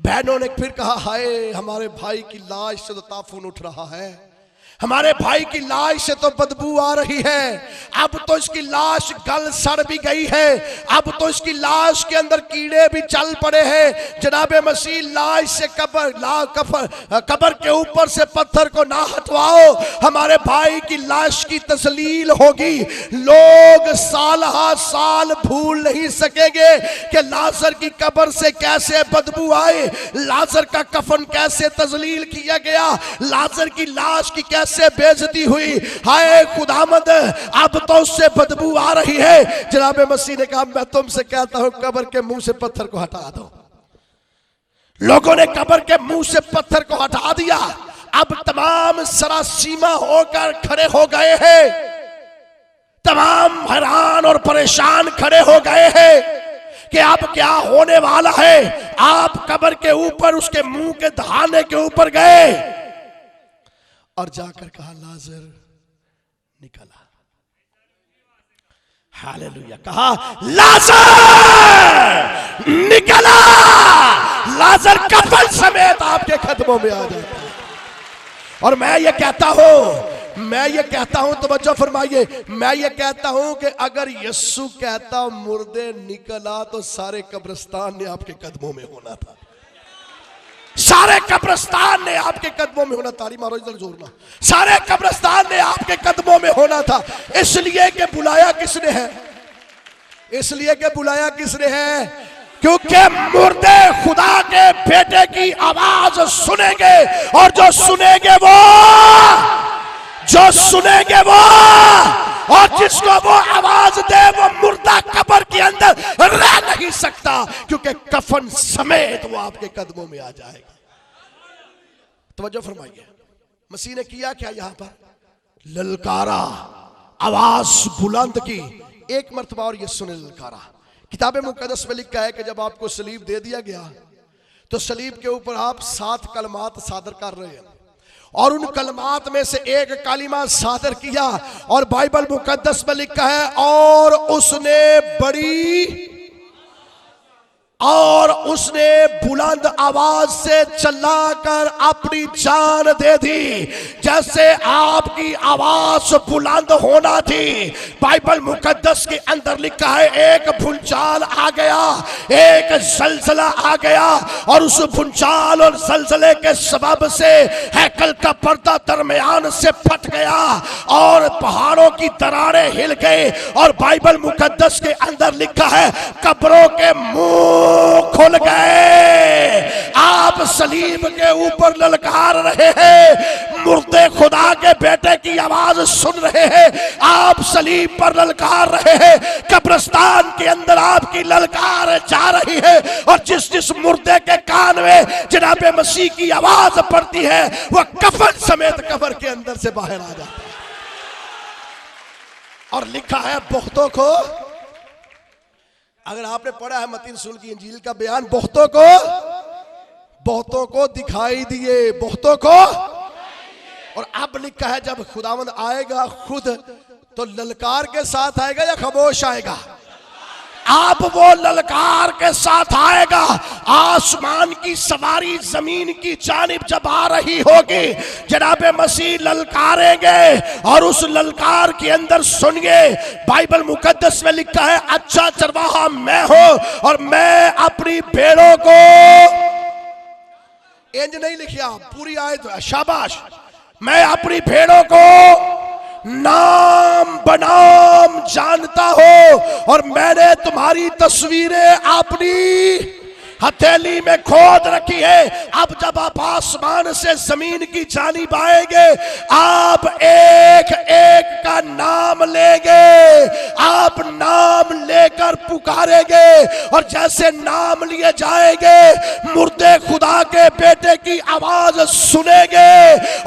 बहनों ने फिर कहा हाय हमारे भाई की लाश से तो ताफून उठ रहा है, हमारे भाई की लाश से तो बदबू आ रही है, अब तो इसकी लाश गल सड़ भी गई है, अब तो इसकी लाश के अंदर कीड़े भी चल पड़े हैं। जनाब मसीह लाश से कब्र के ऊपर से पत्थर को ना हटवाओ, हमारे भाई की लाश की तस्लील होगी। लोग साल साल भूल नहीं सकेंगे कि लाजर की कब्र से कैसे बदबू आए, लाजर का कफन कैसे तस्लील किया गया, लाजर की लाश की कैसे बेइज्जती हुई। हाय खुदामद अब तो उससे बदबू आ रही है। जनाब मसीह ने कहा मैं तुमसे कहता हूं कब्र के मुंह से पत्थर को हटा दो। लोगों ने कब्र के मुंह से पत्थर को हटा दिया। अब तमाम सरासीमा होकर खड़े हो गए हैं, तमाम हैरान और परेशान खड़े हो गए हैं कि अब क्या होने वाला है। आप कब्र के ऊपर उसके मुंह के दहाने के ऊपर गए और जाकर कहा लाजर निकला। हालेलुया। कहा लाजर निकला। लाजर कफन समेत आपके कदमों में आ जाता है। और मैं ये कहता हूं तवज्जो फरमाइए, मैं ये कहता हूं कि अगर यीशु कहता मुर्दे निकला तो सारे कब्रिस्तान ने आपके कदमों में होना था, सारे कब्रिस्तान ने आपके कदमों में होना। ताली मारो इधर जोरना। सारे कब्रिस्तान ने आपके कदमों में होना था। इसलिए कि बुलाया किसने है? इसलिए कि बुलाया किसने है? क्योंकि मुर्दे खुदा के बेटे की आवाज सुनेंगे और जो सुनेंगे वो और जिसको वो आवाज दे वो मुर्दा कब्र के अंदर रह नहीं सकता, क्योंकि कफन समेत वो आपके कदमों में आ जाएगा। तवज्जो फरमाइए, मसीह ने किया क्या? यहां पर ललकारा, आवाज बुलंद की। एक मर्तबा और ये सुने ललकारा। किताब मुकद्दस में लिखा है कि जब आपको सलीब दे दिया गया तो सलीब के ऊपर आप 7 कलमात सादर कर रहे हैं और उन कलमात में से एक कलिमा सादर किया और बाइबल मुकद्दस में लिखा है और उसने बुलंद आवाज से चिल्लाकर अपनी जान दे दी। जैसे आपकी आवाज बुलंद होना थी, बाइबल मुकद्दस के अंदर लिखा है एक भूचाल आ गया, एक जलजला आ गया और उस भूचाल और जलजले के सबब से हैकल का पर्दा दरमियान से फट गया और पहाड़ों की दरारें हिल गए। और बाइबल मुकद्दस के अंदर लिखा है कब्रों के मुंह खुल गए। आप आप सलीब के ऊपर ललकार रहे हैं, मुर्दे खुदा के बेटे की आवाज सुन रहे हैं, आप सलीब पर ललकार रहे हैं, कब्रिस्तान के अंदर आपकी ललकार जा रही है, और जिस जिस मुर्दे के कान में जनाब मसीह की आवाज पड़ती है वह कफन समेत कब्र के अंदर से बाहर आ जाता है। और लिखा है बहुतों को, अगर आपने पढ़ा है मत्ती रसूल की इंजील का बयान, बहुतों को दिखाई दिए, बहुतों को। और अब लिखा है जब खुदावंद आएगा खुद तो ललकार के साथ आएगा या खामोश आएगा? अब वो ललकार के साथ आएगा। आसमान की सवारी जमीन की जानिब जब आ रही होगी, जनाब मसीह ललकारेंगे, और उस ललकार के अंदर सुनिए, बाइबल मुकद्दस में लिखा है, अच्छा चरवाहा मैं हूं और मैं अपनी भेड़ों को, इंज नहीं लिखिया, पूरी आयत, शाबाश, मैं अपनी भेड़ों को नाम बनाम जानता हो, और मैंने तुम्हारी तस्वीरें अपनी हथेली में खोद रखी है। अब जब आप आसमान से जमीन की जानिब आएंगे, आप एक एक का नाम लेंगे, आप नाम लेकर पुकारेंगे, और जैसे नाम लिए जाएंगे मुर्दे खुदा के बेटे की आवाज सुनेंगे,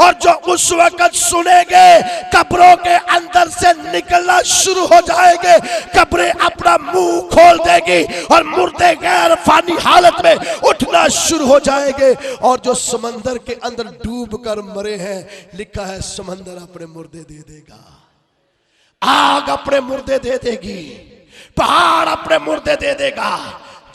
और जो उस वक्त सुनेंगे कब्रों के अंदर से निकलना शुरू हो जाएंगे, कब्रें अपना मुंह खोल देगी और मुर्दे गैर फानी हालत में उठना शुरू हो जाएंगे। और जो समंदर के अंदर डूब कर मरे हैं, लिखा है समंदर अपने मुर्दे दे देगा, आग अपने मुर्दे दे देगी, पहाड़ अपने मुर्दे दे देगा।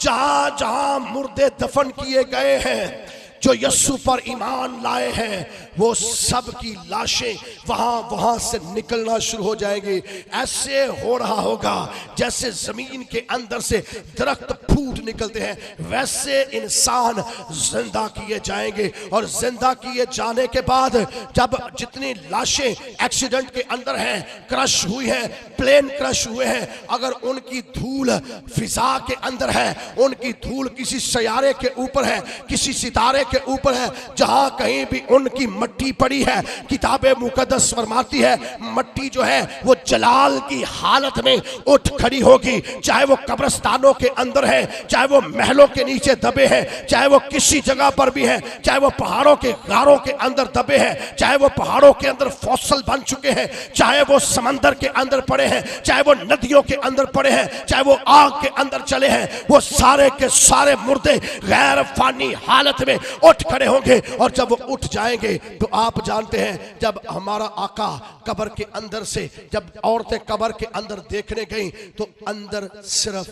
जहां जहां मुर्दे दफन किए गए हैं, जो यीशु पर ईमान लाए हैं, वो सब की लाशें वहां वहां से निकलना शुरू हो जाएंगी। ऐसे हो रहा होगा जैसे जमीन के अंदर से दरख्त फूट निकलते हैं, वैसे इंसान जिंदा किए जाएंगे। और जिंदा किए जाने के बाद जब जितनी लाशें एक्सीडेंट के अंदर हैं, क्रश हुई हैं, प्लेन क्रश हुए हैं, अगर उनकी धूल फिजा के अंदर है, उनकी धूल किसी सैयारे के ऊपर है, किसी सितारे के ऊपर है, जहां कहीं भी उनकी मट्टी पड़ी है, किताबे मुकद्दस फरमाती है मट्टी जो है वो जलाल की हालत में उठ खड़ी होगी। चाहे वो कब्रिस्तानों के अंदर है, चाहे वो महलों के नीचे दबे हैं, चाहे वो किसी जगह पर भी है, चाहे वो पहाड़ों के गारों के अंदर दबे हैं, चाहे वो पहाड़ों के अंदर फॉसिल बन चुके हैं, चाहे वो समंदर के अंदर पड़े हैं, चाहे वो नदियों के अंदर पड़े हैं, चाहे वो आग के अंदर चले हैं, वो सारे के सारे मुर्दे गैर फानी हालत में उठ खड़े होंगे। और जब वो उठ जाएंगे तो आप जानते हैं, जब हमारा आका कब्र के अंदर से, जब औरतें कब्र के अंदर देखने गई तो अंदर सिर्फ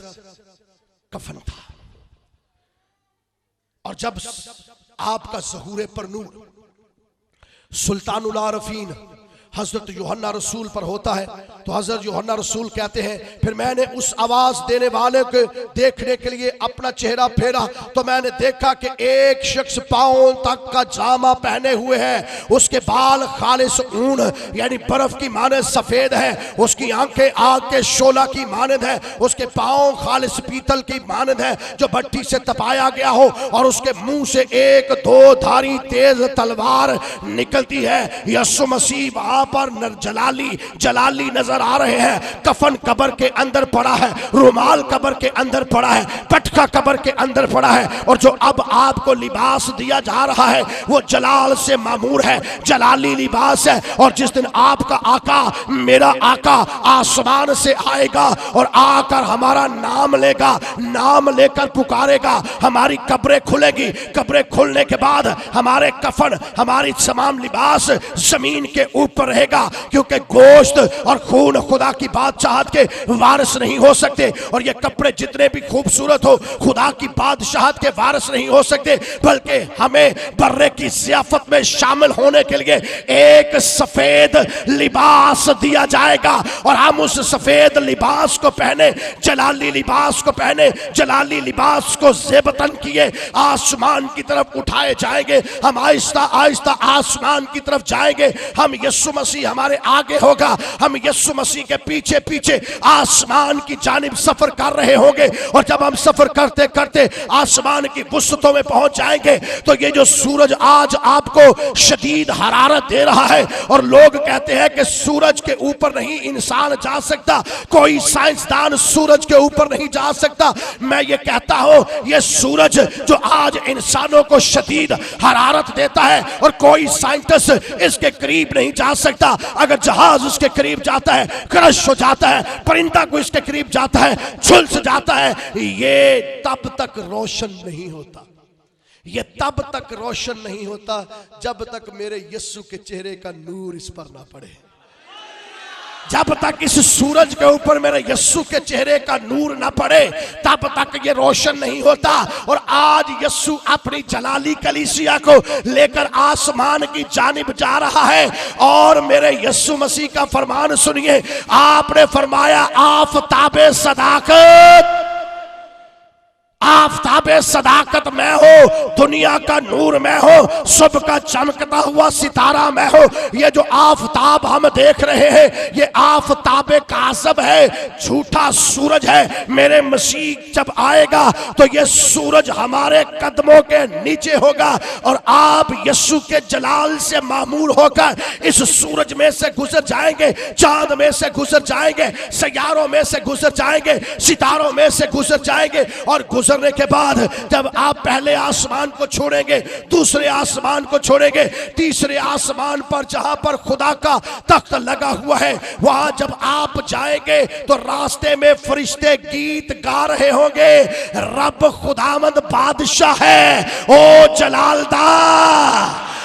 कफन था, और जब आपका ज़हूर पर नूर सुल्तानुल आरफीन हजरत यूहन्ना रसूल पर होता है, तो हजरत यूहन्ना रसूल कहते हैं, फिर मैंने उस आवाज देने वाले को देखने के लिए अपना चेहरा फेरा तो मैंने देखा कि एक शख्स पांव तक का जामा पहने हुए है, उसके बाल खालिस ऊन यानी बर्फ की मानद सफेद है, उसकी आंखें आग के शोला की मानद है, उसके पांव खालिस पीतल की मानद है जो भट्टी से तपाया गया हो, और उसके मुंह से एक दो धारी तेज तलवार निकलती है। यीशु मसीह पर जलाली नजर आ रहे हैं। कफन कब्र के अंदर पड़ा है, रुमाल कब्र के अंदर पड़ा है, पटका कब्र के अंदर पड़ा है, और जो अब आपको लिबास दिया जा रहा है वो जलाल से मामूर है, जलाली लिबास है। और जिस दिन आपका आका, मेरा आका आसमान से आएगा और आकर हमारा नाम लेगा, नाम लेकर पुकारेगा, हमारी कब्रें खुलेगी। कब्रें खुलने के बाद हमारे कफन, हमारी तमाम लिबास जमीन के ऊपर रहेगा, क्योंकि गोश्त और खून खुदा की बादशाहत के वारिस नहीं हो सकते, और ये कपड़े जितने भी खूबसूरत हो खुदा की बादशाहत के वारिस नहीं हो सकते, बल्कि हमें बर्रे की ज़ियाफत में शामिल होने के लिए एक सफेद लिबास दिया जाएगा, और हम उस सफेद लिबास को पहने, जलाली लिबास को पहने, जलाली लिबास को ज़ेबतन किए आसमान की तरफ उठाए जाएंगे। हम आहिस्ता आहिस्ता आसमान की तरफ जाएंगे। हम यीशु मसीह हमारे आगे होगा, हम यीशु मसीह के पीछे पीछे आसमान की जानिब सफर कर रहे होंगे। और जब हम सफर करते करते आसमान की वुसअतों में पहुंच जाएंगे तो ये जो सूरज आज आपको शदीद हरारत दे रहा है और लोग कहते हैं कि सूरज के ऊपर नहीं इंसान जा सकता, कोई साइंसदान सूरज के ऊपर नहीं जा सकता, मैं ये कहता हूं ये सूरज जो आज इंसानों को शदीद हरारत देता है और कोई साइंटिस्ट इसके करीब नहीं जा सकता, अगर जहाज उसके करीब जाता है क्रश हो जाता है, परिंदा को इसके करीब जाता है झुलस जाता है, ये तब तक रोशन नहीं होता, ये तब तक रोशन नहीं होता जब तक मेरे यीशु के चेहरे का नूर इस पर ना पड़े, जब तक इस सूरज के ऊपर मेरे यीशु के चेहरे का नूर ना पड़े तब तक ये रोशन नहीं होता। और आज यीशु अपनी जलाली कलीसिया को लेकर आसमान की जानिब जा रहा है और मेरे यीशु मसीह का फरमान सुनिए, आपने फरमाया आफताबे सदाकत, आफताबे सदाकत मैं हो, दुनिया का नूर मैं हो, सुबह का चमकता हुआ सितारा मैं हो। ये जो आफताब हम देख रहे हैं ये आफताबे काज़ब है, झूठा सूरज है। मेरे मसीह जब आएगा तो ये सूरज हमारे कदमों के नीचे होगा और आप यीशु के जलाल से मामूर होकर इस सूरज में से गुजर जाएंगे, चांद में से गुजर जाएंगे, सैयारों में से गुजर जाएंगे, सितारों में से गुजर जाएंगे और गुजरने के बाद जब आप पहले आसमान को छोड़ेंगे, दूसरे आसमान को छोड़ेंगे, तीसरे आसमान पर जहां पर खुदा का तख्त लगा हुआ है वहां जब आप जाएंगे तो रास्ते में फरिश्ते गीत गा रहे होंगे, रब खुदावंद बादशाह है ओ जलालदा,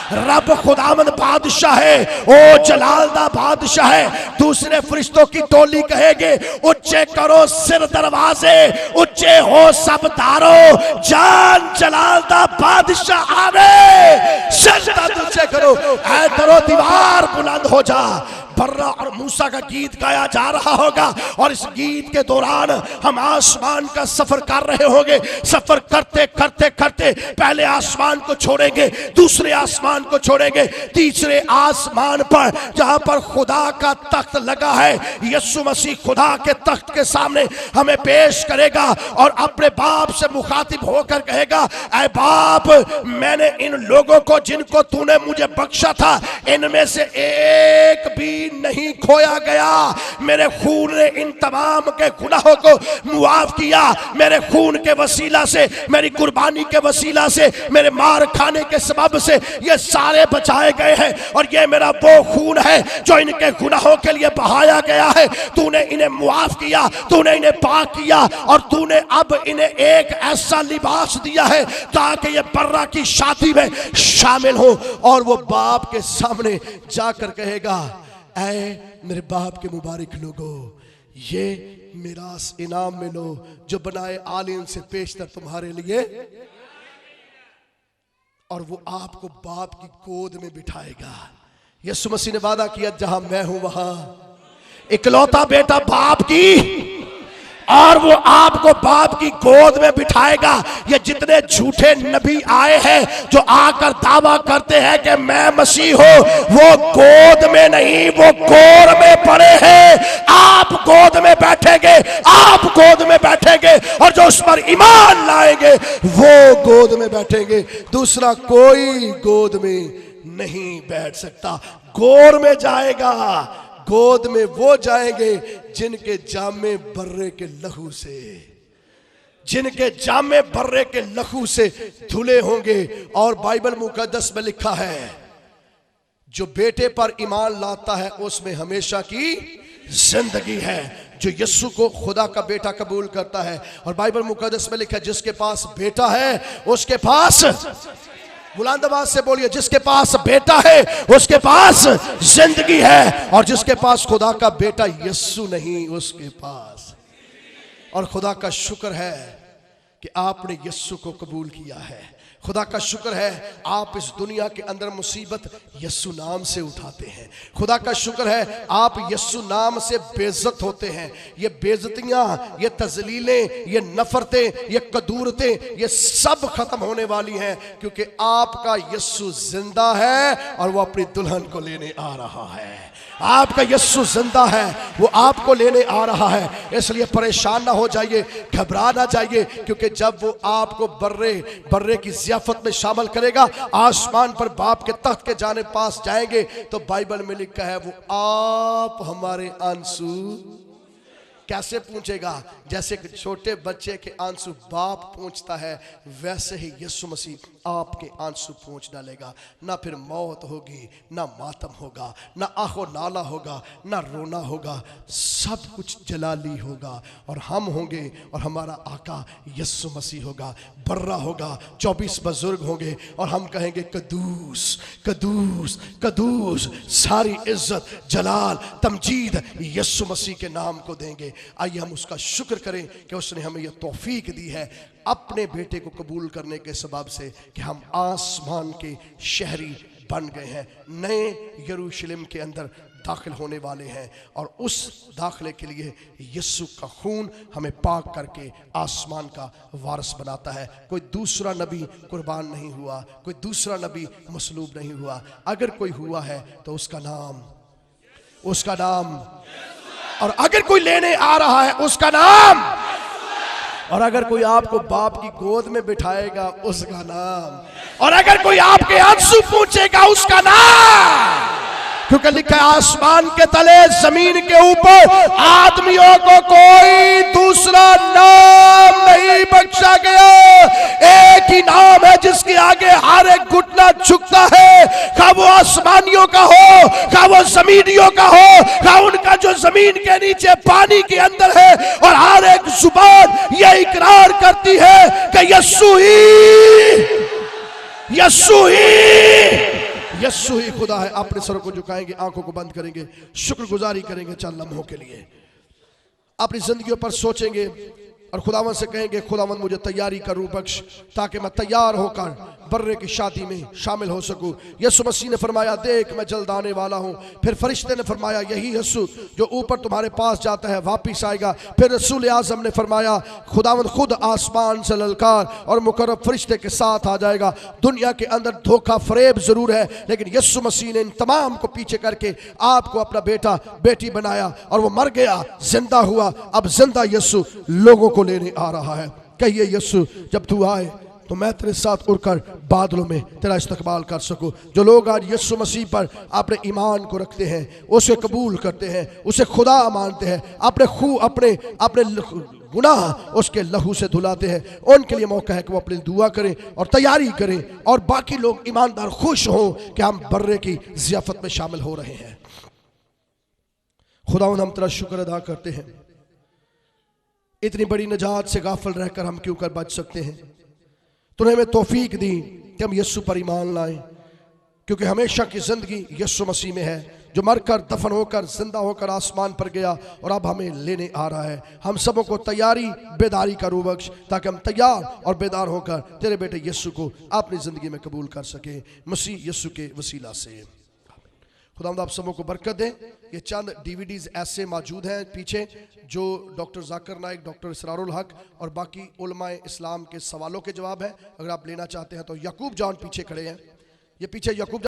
रब खुदावंद बादशाह है ओ जलालदा बादशाह है। दूसरे फरिश्तों की टोली कहेगे ऊंचे करो सिर दरवाजे, ऊंचे हो सब दारो, जान जलालदा बादशाह आवे, सिर ऊंचे करो, ऐ दरो दीवार बुलंद हो जा। बर्रा और मूसा का गीत गाया जा रहा होगा और इस गीत के दौरान हम आसमान का सफर कर रहे होंगे। सफर करते करते करते पहले आसमान को छोड़ेंगे, दूसरे आसमान को छोड़ेंगे, तीसरे आसमान पर जहां पर खुदा का तख्त लगा है, यीशु मसीह खुदा के तख्त के सामने हमें पेश करेगा और अपने बाप से मुखातिब होकर कहेगा, ऐ बाप मैंने इन लोगों को जिनको तूने मुझे बख्शा था इनमें से एक भी नहीं खोया गया, मेरे खून ने इन तमाम के गुनाहों को मुआफ किया, मेरे खून के वसीला से, मेरी कुर्बानी के वसीला से, मेरे मार खाने के सबब से ये सारे बचाए गए हैं और ये मेरा वो खून है जो इनके गुनाहों के लिए बहाया गया है। तूने इन्हें मुआफ किया, तूने इन्हें पाक किया और तूने अब इन्हें एक ऐसा लिबास दिया है ताकि ये बर्रा की शादी में शामिल हो। और वो बाप के सामने जाकर कहेगा, ऐ मेरे बाप के मुबारक लोगो, ये मिरास इनाम में लो जो बनाए आलिम से पेशतर तुम्हारे लिए, और वो आपको बाप की गोद में बिठाएगा। यीशु मसीह ने वादा किया जहां मैं हूं वहां इकलौता बेटा बाप की, और वो आपको बाप की गोद में बिठाएगा। ये जितने झूठे नबी आए हैं जो आकर दावा करते हैं कि मैं मसीह हूं, वो गोद में नहीं, वो गोर में पड़े हैं। आप गोद में बैठेंगे, आप गोद में बैठेंगे और जो उस पर ईमान लाएंगे वो गोद में बैठेंगे, दूसरा कोई गोद में नहीं बैठ सकता। गोर में जाएगा, गोद में वो जाएंगे जिनके जामे बर्रे के लहू से, जिनके जामे बर्रे के लहू से धुले होंगे। और बाइबल मुकद्दस में लिखा है जो बेटे पर ईमान लाता है उसमें हमेशा की जिंदगी है, जो यीशु को खुदा का बेटा कबूल करता है। और बाइबल मुकद्दस में लिखा है जिसके पास बेटा है उसके पास, बुलंद आवाज से बोलिए, जिसके पास बेटा है उसके पास जिंदगी है, और जिसके पास खुदा का बेटा यीशु नहीं उसके पास। और खुदा का शुक्र है कि आपने यीशु को कबूल किया है। खुदा का शुक्र है आप इस दुनिया के अंदर मुसीबत यस्सु नाम से उठाते हैं। खुदा का शुक्र है आप यस्सु नाम से बेइज्जत होते हैं। ये बेइज्जतियां, ये तजलीलें, ये नफरतें, ये कदूरतें, ये सब खत्म होने वाली हैं, क्योंकि आपका यस्सु जिंदा है और वो अपनी दुल्हन को लेने आ रहा है। आपका यस्सु जिंदा है, वो आपको लेने आ रहा है। इसलिए परेशान ना हो जाइए, घबरा ना जाइए, क्योंकि जब वो आपको बर्रे की ज़ियाफत में शामिल करेगा, आसमान पर बाप के तख्त के जाने पास जाएंगे, तो बाइबल में लिखा है वो आप हमारे आंसू कैसे पूछेगा? जैसे कि छोटे बच्चे के आंसू बाप पूछता है, वैसे ही यीशु मसीह आपके आंसू पूछ डालेगा। ना फिर मौत होगी, ना मातम होगा, ना आहो नाला होगा, ना रोना होगा, सब कुछ जलाली होगा और हम होंगे और हमारा आका यीशु मसीह होगा, बर्रा होगा, 24 बुजुर्ग होंगे और हम कहेंगे कदूस कदूस कदूस। सारी इज्जत, जलाल, तमजीद यीशु मसीह के नाम को देंगे। आइए हम उसका शुक्र करें कि उसने हमें यह तौफीक दी है अपने बेटे को कबूल करने के सबब से कि हम आसमान के शहरी बन गए हैं, नए यरूशलेम के अंदर दाखिल होने वाले हैं। और उस दाखिले के लिए यीशु का खून हमें पाक करके आसमान का वारिस बनाता है। कोई दूसरा नबी कुर्बान नहीं हुआ, कोई दूसरा नबी मसलूब नहीं हुआ। अगर कोई हुआ है तो उसका नाम और अगर कोई लेने आ रहा है उसका नाम, और अगर कोई आपको बाप की गोद में बिठाएगा उसका नाम, और अगर कोई आपके आंसू पूछेगा उसका नाम। क्योंकि लिखा है आसमान के तले जमीन के ऊपर आदमियों को कोई दूसरा नाम नहीं बख्शा गया। एक ही नाम है जिसके आगे हर एक घुटना झुकता है, खा वो आसमानियों का हो, खा वो जमीनियों का हो, खा उनका जो जमीन के नीचे पानी के अंदर है। और हर एक जुबान ये इकरार करती है कि यस्सु ही खुदा है। अपने सरों को झुकाएंगे, आंखों को बंद करेंगे, शुक्रगुजारी करेंगे चंद लम्हों के लिए, अपनी जिंदगियों पर सोचेंगे और खुदावन से कहेंगे खुदावन मुझे तैयारी कर रूह बख्श ताकि मैं तैयार होकर बर्रे की शादी में शामिल हो सकूं। यीशु मसीह ने फरमाया देख मैं जल्द आने वाला हूं। फिर फरिश्ते ने फरमाया यही यीशु जो ऊपर तुम्हारे पास जाता है वापिस आएगा। फिर रसूल आज़म ने फरमाया खुदावन खुद आसमान से ललकार और मुकर्रब फरिश्ते के साथ आ जाएगा। दुनिया के अंदर धोखा फरेब जरूर है, लेकिन यीशु मसीह ने इन तमाम को पीछे करके आपको अपना बेटा बेटी बनाया और वो मर गया, जिंदा हुआ। अब जिंदा यीशु लोगों को लेने आ रहा है। कहिए यीशु जब तू आए तो मैं तेरे साथ उड़कर बादलों में तेरा इस्तकबाल कर सकूं। जो लोग आज यीशु मसीह पर अपने ईमान को रखते हैं, उसे कबूल करते हैं, उसे खुदा मानते हैं, अपने गुनाह उसके लहू से धुलाते हैं, उनके लिए मौका है कि वो अपनी दुआ करें और तैयारी करें और बाकी लोग ईमानदार खुश हों कि हम बर्रे की ज़ियाफत में शामिल हो रहे हैं। खुदावंद हम तेरा शुक्र अदा करते हैं, इतनी बड़ी नजात से गाफिल रहकर हम क्यों कर बच सकते हैं। तूने हमें तौफीक दी कि हम यीशु पर ईमान लाएं, क्योंकि हमेशा की जिंदगी यीशु मसीह में है, जो मरकर दफन होकर जिंदा होकर आसमान पर गया और अब हमें लेने आ रहा है। हम सबों को तैयारी बेदारी का रूह बख्श ताकि हम तैयार और बेदार होकर तेरे बेटे यीशु को अपनी ज़िंदगी में कबूल कर सकें, मसीह यीशु के वसीला से। खुदावंद आप सबों को बरकत दें। ये चंद DVDs ऐसे मौजूद हैं पीछे जो डॉक्टर जाकिर नाइक, डॉक्टर इसरारुल हक और बाकी उलमाए इस्लाम के सवालों के जवाब हैं। अगर आप लेना चाहते हैं तो याकूब जॉन पीछे खड़े हैं, ये पीछे याकूब